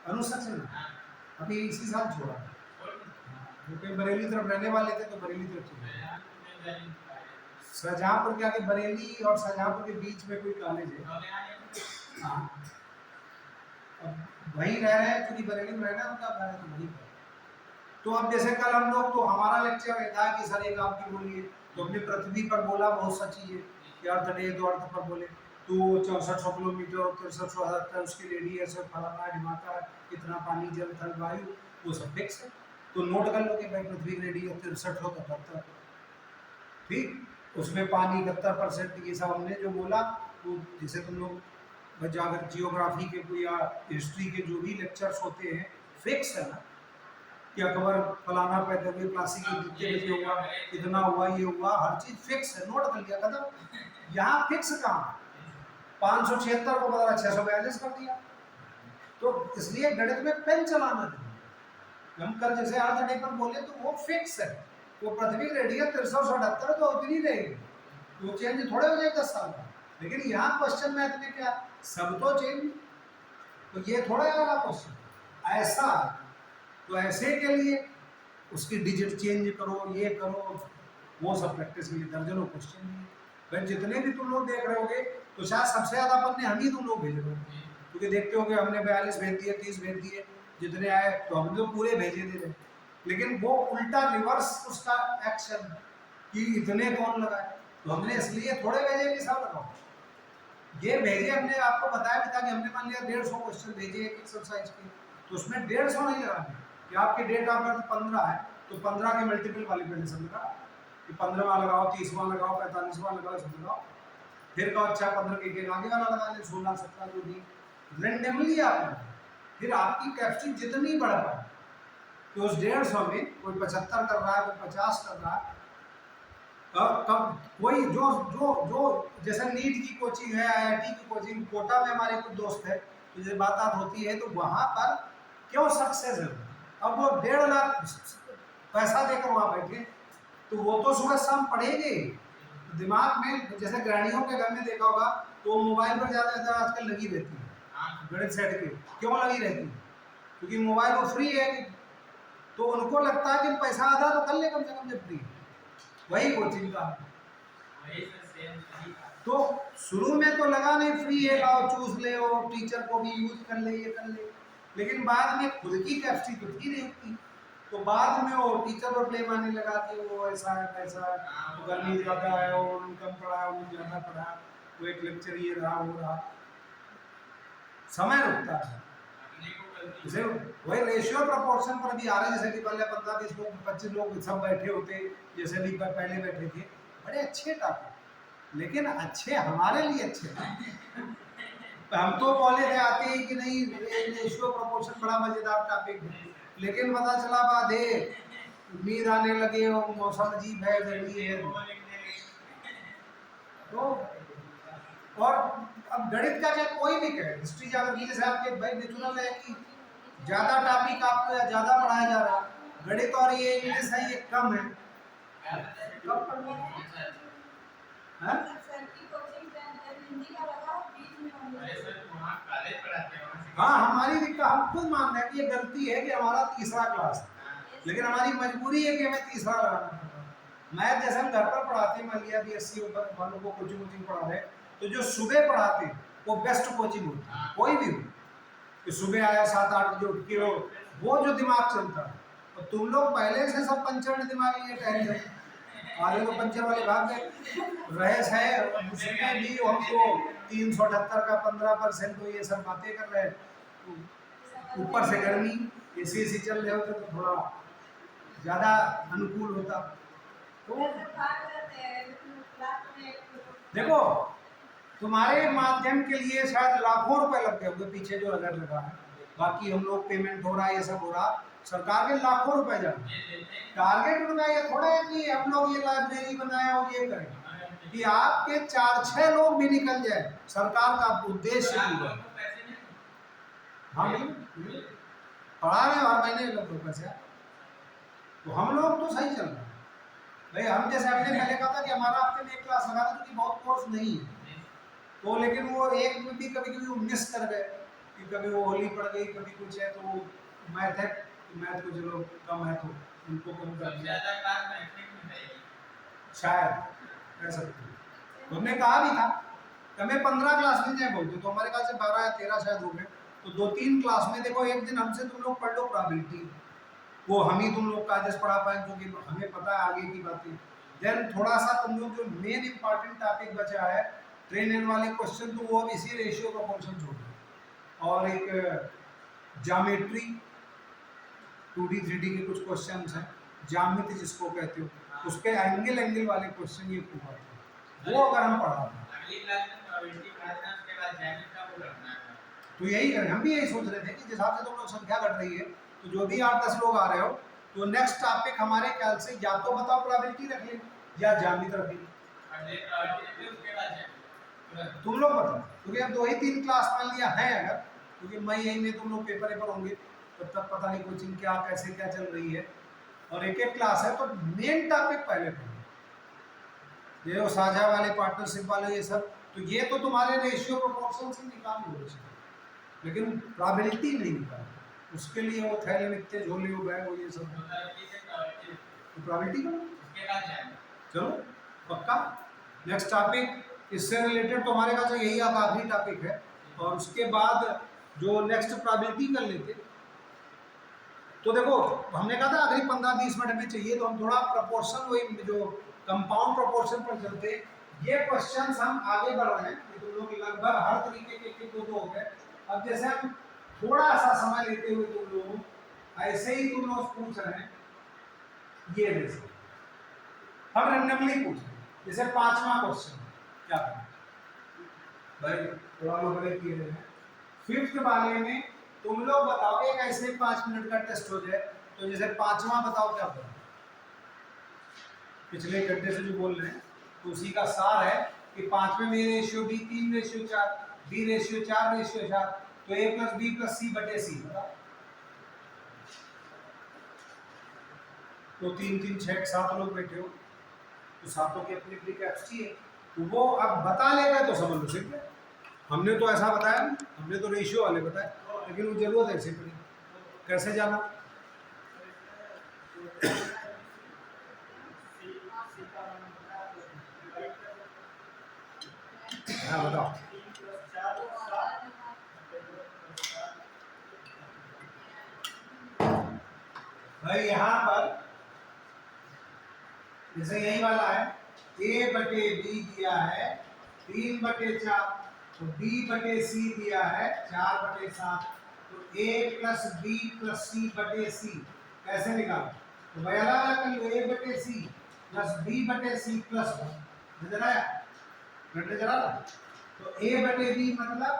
अनुशासन, अभी इसी साल छोड़ा, क्योंकि बरेली तरफ रहने वाले थे तो बरेली तरफ चले, शाहजहांपुर के आगे बरेली और शाहजहांपुर के बीच में कोई कॉलेज है, हाँ वहीं रह रहे हैं क्योंकि बरेली में रहना उनका घर है तो वहीं पर। तो अब जैसे कल हम लोग तो हमारा लेक्चर था कि सर एक आप की बोलिए, तो अपनी पृथ्वी पर बोला बहुत सा चीज़ें कि अर्थ डे तो अर्थ पर बोले तो 6400 किलोमीटर और 63,000 उसकी रेडियस है, फलाना ढिमाका कितना पानी जल थल वायु वो सब फिक्स है, तो नोट कर लो कि भाई पृथ्वी की रेडियस 63 ठीक, उसमें पानी 71%, ये सब हमने जो बोला वो जैसे तुम लोग जाकर जियोग्राफी के या हिस्ट्री के जो भी लेक्चर्स होते हैं फिक्स है ना कि अकबर फलाना पैदा हुए प्लासी के जितने हुआ इतना हुआ ये हुआ, हर चीज फिक्स है, नोट कर लिया खत्म। यहाँ फिक्स कहाँ 576 को बदला 642 कर दिया, तो इसलिए गणित में पेन चलाना चाहिए। हम कल जैसे आज डे पर बोले तो वो फिक्स है, वो पृथ्वी की रेडियस 378 तो उतनी रहेगी, तो चेंज थोड़े हो जाएगा 10 साल में, लेकिन यहाँ क्वेश्चन मैथ में क्या सब तो चेंज, तो ये थोड़ा आएगा क्वेश्चन ऐसा, तो ऐसे के लिए उसकी डिजिट चेंज करो ये करो वो सब प्रैक्टिस के लिए दर्जनों क्वेश्चन है, फिर जितने भी तुम लोग देख रहे होगे तो शायद सबसे ज़्यादा अपन ने हम ही तुम लोग भेज रहे हो, क्योंकि देखते हो कि हमने 42 भेज दिए, 30 भेज दिए, जितने आए तो हम तो पूरे भेजे दे रहे, लेकिन वो उल्टा रिवर्स उसका एक्शन कि इतने कौन लगाए, तो हमने इसलिए थोड़े भेजे कि सब लगाओ, ये भेजे हमने आपको बताया भी था कि हमने मान लिया 150 क्वेश्चन भेजे एक एक्सरसाइज के, तो उसमें 150 नहीं लगाने कि आपके डेट ऑफ बर्थ 15 है तो 15 के मल्टीपल वाली कंडीशन लगा कि 15वां लगाओ, 30वां लगाओ, 45वां लगाओ, सब लगाओ, फिर कहो अच्छा 15 के आगे वाला लगा ले, 16, 17 जो भी रेंडमली आप लगाओ, फिर आपकी कैपेसिटी जितनी बढ़ पाए, तो उस 150 में कोई 75 कर रहा है, कोई 50 कर रहा है, कब कोई जो जो जो जैसे नीट की कोचिंग है, IIT की कोचिंग, कोटा में हमारे कुछ दोस्त है, तो जब बात होती है तो वहाँ पर क्यों सक्सेस है, अब वो 1.5 लाख पैसा देकर वहाँ बैठे, तो वो तो सुबह शाम पढ़ेंगे, दिमाग में जैसे गृहिणियों के घर में देखा होगा तो मोबाइल पर ज़्यादा आजकल लगी रहती है गणित सेट के, क्यों लगी रहती है, क्योंकि मोबाइल वो फ्री है, तो उनको लगता है कि पैसा आधा तो कर ले कम से कम जब फ्री, वही कोचिंग का। तो शुरू में तो लगा नहीं फ्री है, लाओ चूस ले, और टीचर को भी यूज कर ले, ये कर ले, लेकिन बाद में खुद की कैपेसिटी खुद की नहीं होती, तो बाद में वो टीचर पर ब्लेम आने लगा कि वो ऐसा है वैसा है, तो गर्मी ज़्यादा है, और उन्होंने कम पढ़ा है, उन्होंने ज़्यादा पढ़ा, वो एक लेक्चर ये रहा वो रहा, समय रुकता है। जैसे वही रेशियो प्रोपोर्शन पर भी आ रहे हैं, जैसे कि पहले 15-20 लोग 25 लोग सब बैठे होते, जैसे भी पहले बैठे थे, बड़े अच्छे टॉपिक, लेकिन अच्छे हमारे लिए अच्छे हम तो बोले थे आते ही कि नहीं रेशियो प्रोपोर्शन बड़ा मजेदार टॉपिक है, लेकिन पता चला बाद नींद आने लगे और मौसम अजीब है, गर्मी है, तो और अब गणित का चाहे कोई भी कहे, हिस्ट्री ज्योग्राफी जैसे आपके भाई नेचुरल है कि ज्यादा टॉपिक आपको या ज्यादा पढ़ाया जा रहा है, गणित और ये इंग्लिश है ये कम है, कम पढ़ना है। हाँ हमारी दिक्कत, हम खुद मान रहे हैं कि ये गलती है कि हमारा तीसरा क्लास है, लेकिन हमारी मजबूरी है कि हमें तीसरा लगाना पड़ता है। मैथ जैसे हम घर पर पढ़ाते हैं, मान लिया BSc वालों को कोचिंग पढ़ा रहे, तो जो सुबह पढ़ाते हैं वो बेस्ट कोचिंग होती है, कोई भी हो कि सुबह आया 7-8 बजे उठ के हो, वो जो दिमाग चलता है, और तुम लोग पहले से सब पंचर दिमाग लिए टहल गए, आगे तो पंचर वाले भाग गए, रहे है उसमें भी हमको 378 का 15% तो ये सब बातें कर रहे हैं, ऊपर से गर्मी, AC चल रहे होते तो थोड़ा ज़्यादा अनुकूल होता। तो देखो तुम्हारे माध्यम के लिए शायद लाखों रुपए लग गए होंगे पीछे जो अगर लगा है, बाकी हम लोग पेमेंट हो रहा है, ये सब हो रहा, सरकार के लाखों रुपए जा रहे, टारगेट उनका ये थोड़ा है कि हम लोग ये लाइब्रेरी बनाए और ये करें, कि आपके 4-6 लोग भी निकल जाए, सरकार का उद्देश्य पूरा। हाँ पढ़ा रहे हर महीने लोग पैसे, तो हम लोग तो सही चल रहे हैं भाई। हम जैसे आपने पहले कहा था कि हमारा हफ्ते में एक क्लास लगा था, क्योंकि बहुत कोर्स नहीं है, तो लेकिन वो एक में भी कभी कभी वो मिस कर गए, कि कभी वो होली पड़ गई, कभी कुछ है, तो मैथ है, मैथ को चलो कम है तो उनको कम कर दिया शायद कह सकते हैं। तो हमने कहा भी था हमें 15 क्लास मिल जाए बोलते, तो हमारे ख्याल से 12 या 13 शायद हो गए, तो 2-3 क्लास में देखो, एक दिन हमसे तुम लोग पढ़ लो प्रोबेबिलिटी, वो हम ही तुम लोग कागज पढ़ा पाए, क्योंकि हमें पता है आगे की बातें, देन थोड़ा सा तुम लोग जो मेन इंपॉर्टेंट टॉपिक बचा है ट्रेन एंड वाले क्वेश्चन, तो वो अब इसी रेशियो प्रोपोर्शन छोड़ दो, और एक ज्योमेट्री 2D 3D के कुछ क्वेश्चन हैं, ज्यामिति जिसको कहते हो, उसके एंगल वाले क्वेश्चन ये खूब आते हैं, वो अगर हम पढ़ा तो यही करें। हम भी यही सोच रहे थे कि जिस हिसाब से तुम लोग संख्या घट रही है, तो जो भी 8-10 लोग आ रहे हो, तो नेक्स्ट टॉपिक हमारे ख्याल से या तो बताओ प्रोबेबिलिटी रख लें या ज्यामिति रख लें, तुम लोग बताओ, क्योंकि अब 2 ही 3 क्लास मान लिया है अगर, क्योंकि मई यही में तुम लोग पेपर होंगे, तब तक पता नहीं कोचिंग क्या कैसे क्या चल रही है, और एक क्लास है, तो मेन टॉपिक पहले पढ़ो, ये साझा वाले पार्टनरशिप वाले ये सब, तो ये तो तुम्हारे रेशियो प्रोपोर्शन से निकाल लो, लेकिन प्रोबेबिलिटी नहीं निकाल, उसके लिए वो थैले मिलते झोले हो गए वो ये सब, तो प्रोबेबिलिटी करो। चलो पक्का नेक्स्ट टॉपिक इससे रिलेटेड, तो हमारे ख्याल से यही आखिरी टॉपिक है, और उसके बाद जो नेक्स्ट प्रोबेबिलिटी कर लेते। तो देखो हमने कहा था आखिरी 15-20 मिनट में चाहिए, तो हम थोड़ा प्रोपोर्शन वही जो कंपाउंड प्रोपोर्शन पर चलते। ये क्वेश्चंस हम आगे बढ़ रहे हैं, ये तुम लोग लगभग हर तरीके के दो हो गए। अब जैसे हम थोड़ा सा समय लेते हुए तुम लोग ऐसे ही तुम लोग पूछ रहे हैं, ये जैसे हम रैंडमली पूछ रहे हैं। जैसे 5वां क्वेश्चन क्या करें भाई, थोड़ा लोग बड़े किए हैं। 5th वाले में तुम लोग बताओ, एक ऐसे 5 मिनट का टेस्ट हो जाए। तो जैसे 5वां बताओ क्या करें, पिछले घंटे से जो बोल रहे हैं तो उसी का सार है कि 5वें में रेशियो बी 3:4, बी रेशियो 4:4, तो a + b + c बटे c। तो 3 3 6 7 लोग बैठे हो, तो सातों की अपनी अपनी कैपेसिटी है। तो वो अब बता लेगा तो समझ लो सिर्फ हमने तो ऐसा बताया, हमने तो रेशियो वाले बताया, लेकिन वो जरूरत ऐसे पड़ी। कैसे जाना? हाँ बताओ। भाई यहाँ पर जैसे यही वाला है, a बटे b दिया है 3/4, तो b बटे c दिया है 4/7, तो a + b + c बटे c कैसे निकालो? तो भाई अलग अलग कर लो, a बटे c + b बटे c + 1 नजर आया? नजर आ रहा? तो a बटे b मतलब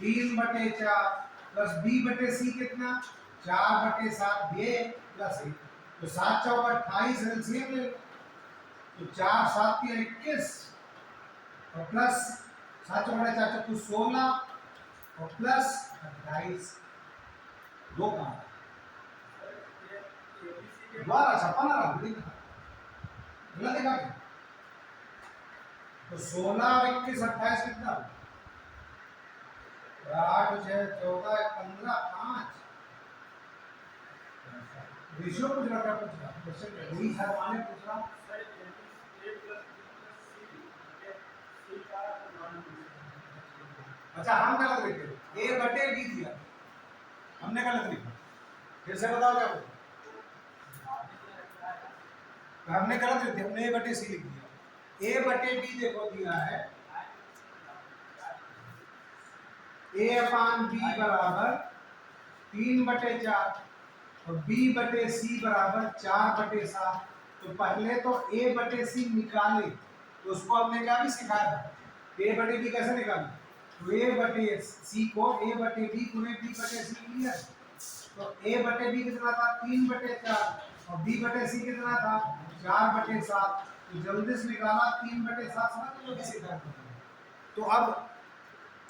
3/4 + b बटे c कितना 4/7, ये प्लस 1, तो 7 चौका 28 एलसीएम ले लो। तो 4 7 या 21 और प्लस 7 चौका 4 चौका 16 और प्लस 28, दो कहाँ दोबारा छप्पा ना रहा गलत देखा क्या? तो 16 और 21 28 कितना? 8 6 14 15 5 रेशियो पूछ रहा, क्या पूछ रहा? क्वेश्चन वही शर्माने पूछ रहा। अच्छा हम गलत लिखे, a बटे b दिया, हमने गलत लिखा। फिर से बताओ क्या बोला? हमने गलत लिख दिया, हमने a बटे c लिख दिया। a बटे b देखो दिया है a/b बराबर 3/4 और b बटे c बराबर 4/7। तो पहले तो a बटे c निकाले, तो उसको हमने क्या भी सिखाया था, a बटे b कैसे निकालना। तो a बटे c को a बटे b गुणे b बटे c लिया, तो a बटे b कितना था 3/4 और b बटे c कितना था 4/7। तो जल्दी से निकाला 3/7, समझ लो किसी तरह। तो अब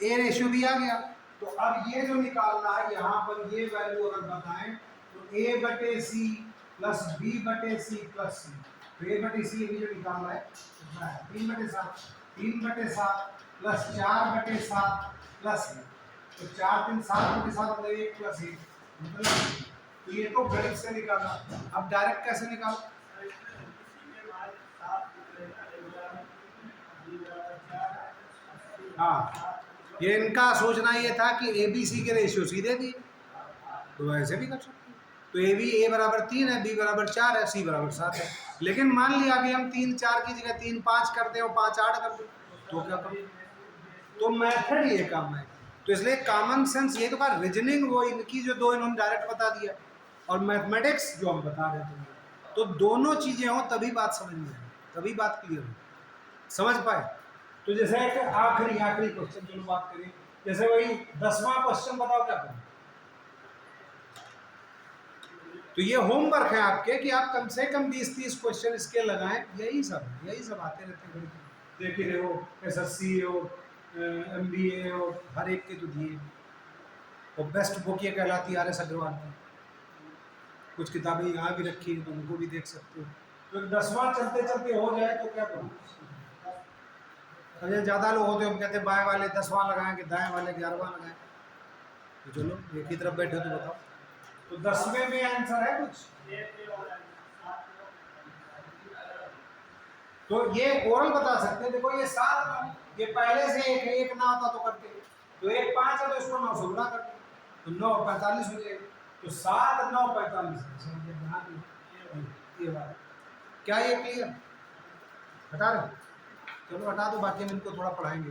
a रेशियो भी आ गया, तो अब ये जो निकालना है यहाँ पर ये वैल्यू अगर बताएं तो a बटे c प्लस b बटे c प्लस c, तो a बटे c अभी जो निकालना है 3/7 प्लस 4/7 प्लस 1, तो 4 3 7/7 मतलब 1 प्लस 1 मतलब, तो ये तो गणित से निकाला। अब डायरेक्ट कैसे निकालो? हाँ, ये इनका सोचना ये था कि ए बी सी के रेशियो सीधे दिए, तो ऐसे भी कर सकते हैं। तो ए बराबर 3 है, बी बराबर 4 है, सी बराबर 7 है। लेकिन मान लिया कि हम 3 4 की जगह 3 5 करते हो, 5 8 कर दो, तो क्या करो? तो मेथड ये काम है। तो इसलिए कॉमन सेंस ये तो का रीजनिंग वो इनकी जो दो इन्होंने डायरेक्ट बता दिया, और मैथमेटिक्स जो हम बता रहे थे, तो दोनों चीजें हो तभी बात समझ में आए, तभी बात क्लियर हो, समझ पाए। तो जैसे एक आखिरी क्वेश्चन जो बात करें, जैसे वही 10वां क्वेश्चन बताओ क्या करें। तो ये होमवर्क है आपके कि आप कम से कम 20-30 क्वेश्चन इसके लगाएं, यही सब आते रहते हैं। देख ही रहे हो, एसएससी हो, एमबीए हो, हर एक के तो दिए। और बेस्ट बुक ये कहलाती है RS अग्रवाल की। कुछ किताबें यहाँ भी रखी है, तो उनको भी देख सकते हो। तो 10वां चलते चलते हो जाए तो क्या करूँ? अरे ज़्यादा लोग होते, हम कहते बाएं वाले 10वां लगाएंगे, दाएं वाले 11वां लगाएं। तो चलो एक ही तरफ बैठे हो तो बताओ, तो 10वें में आंसर है कुछ? तो ये ओरल बता सकते हैं। देखो ये 7, ये पहले से एक ना होता तो करते, तो एक 5 है तो इसको 9 से गुणा कर दो, तो 9 45 हो जाएगा। तो 7 9 45 ये बात क्या ये क्लियर? हटा रहे? चलो हटा दो, बाकी हम इनको थोड़ा पढ़ाएंगे।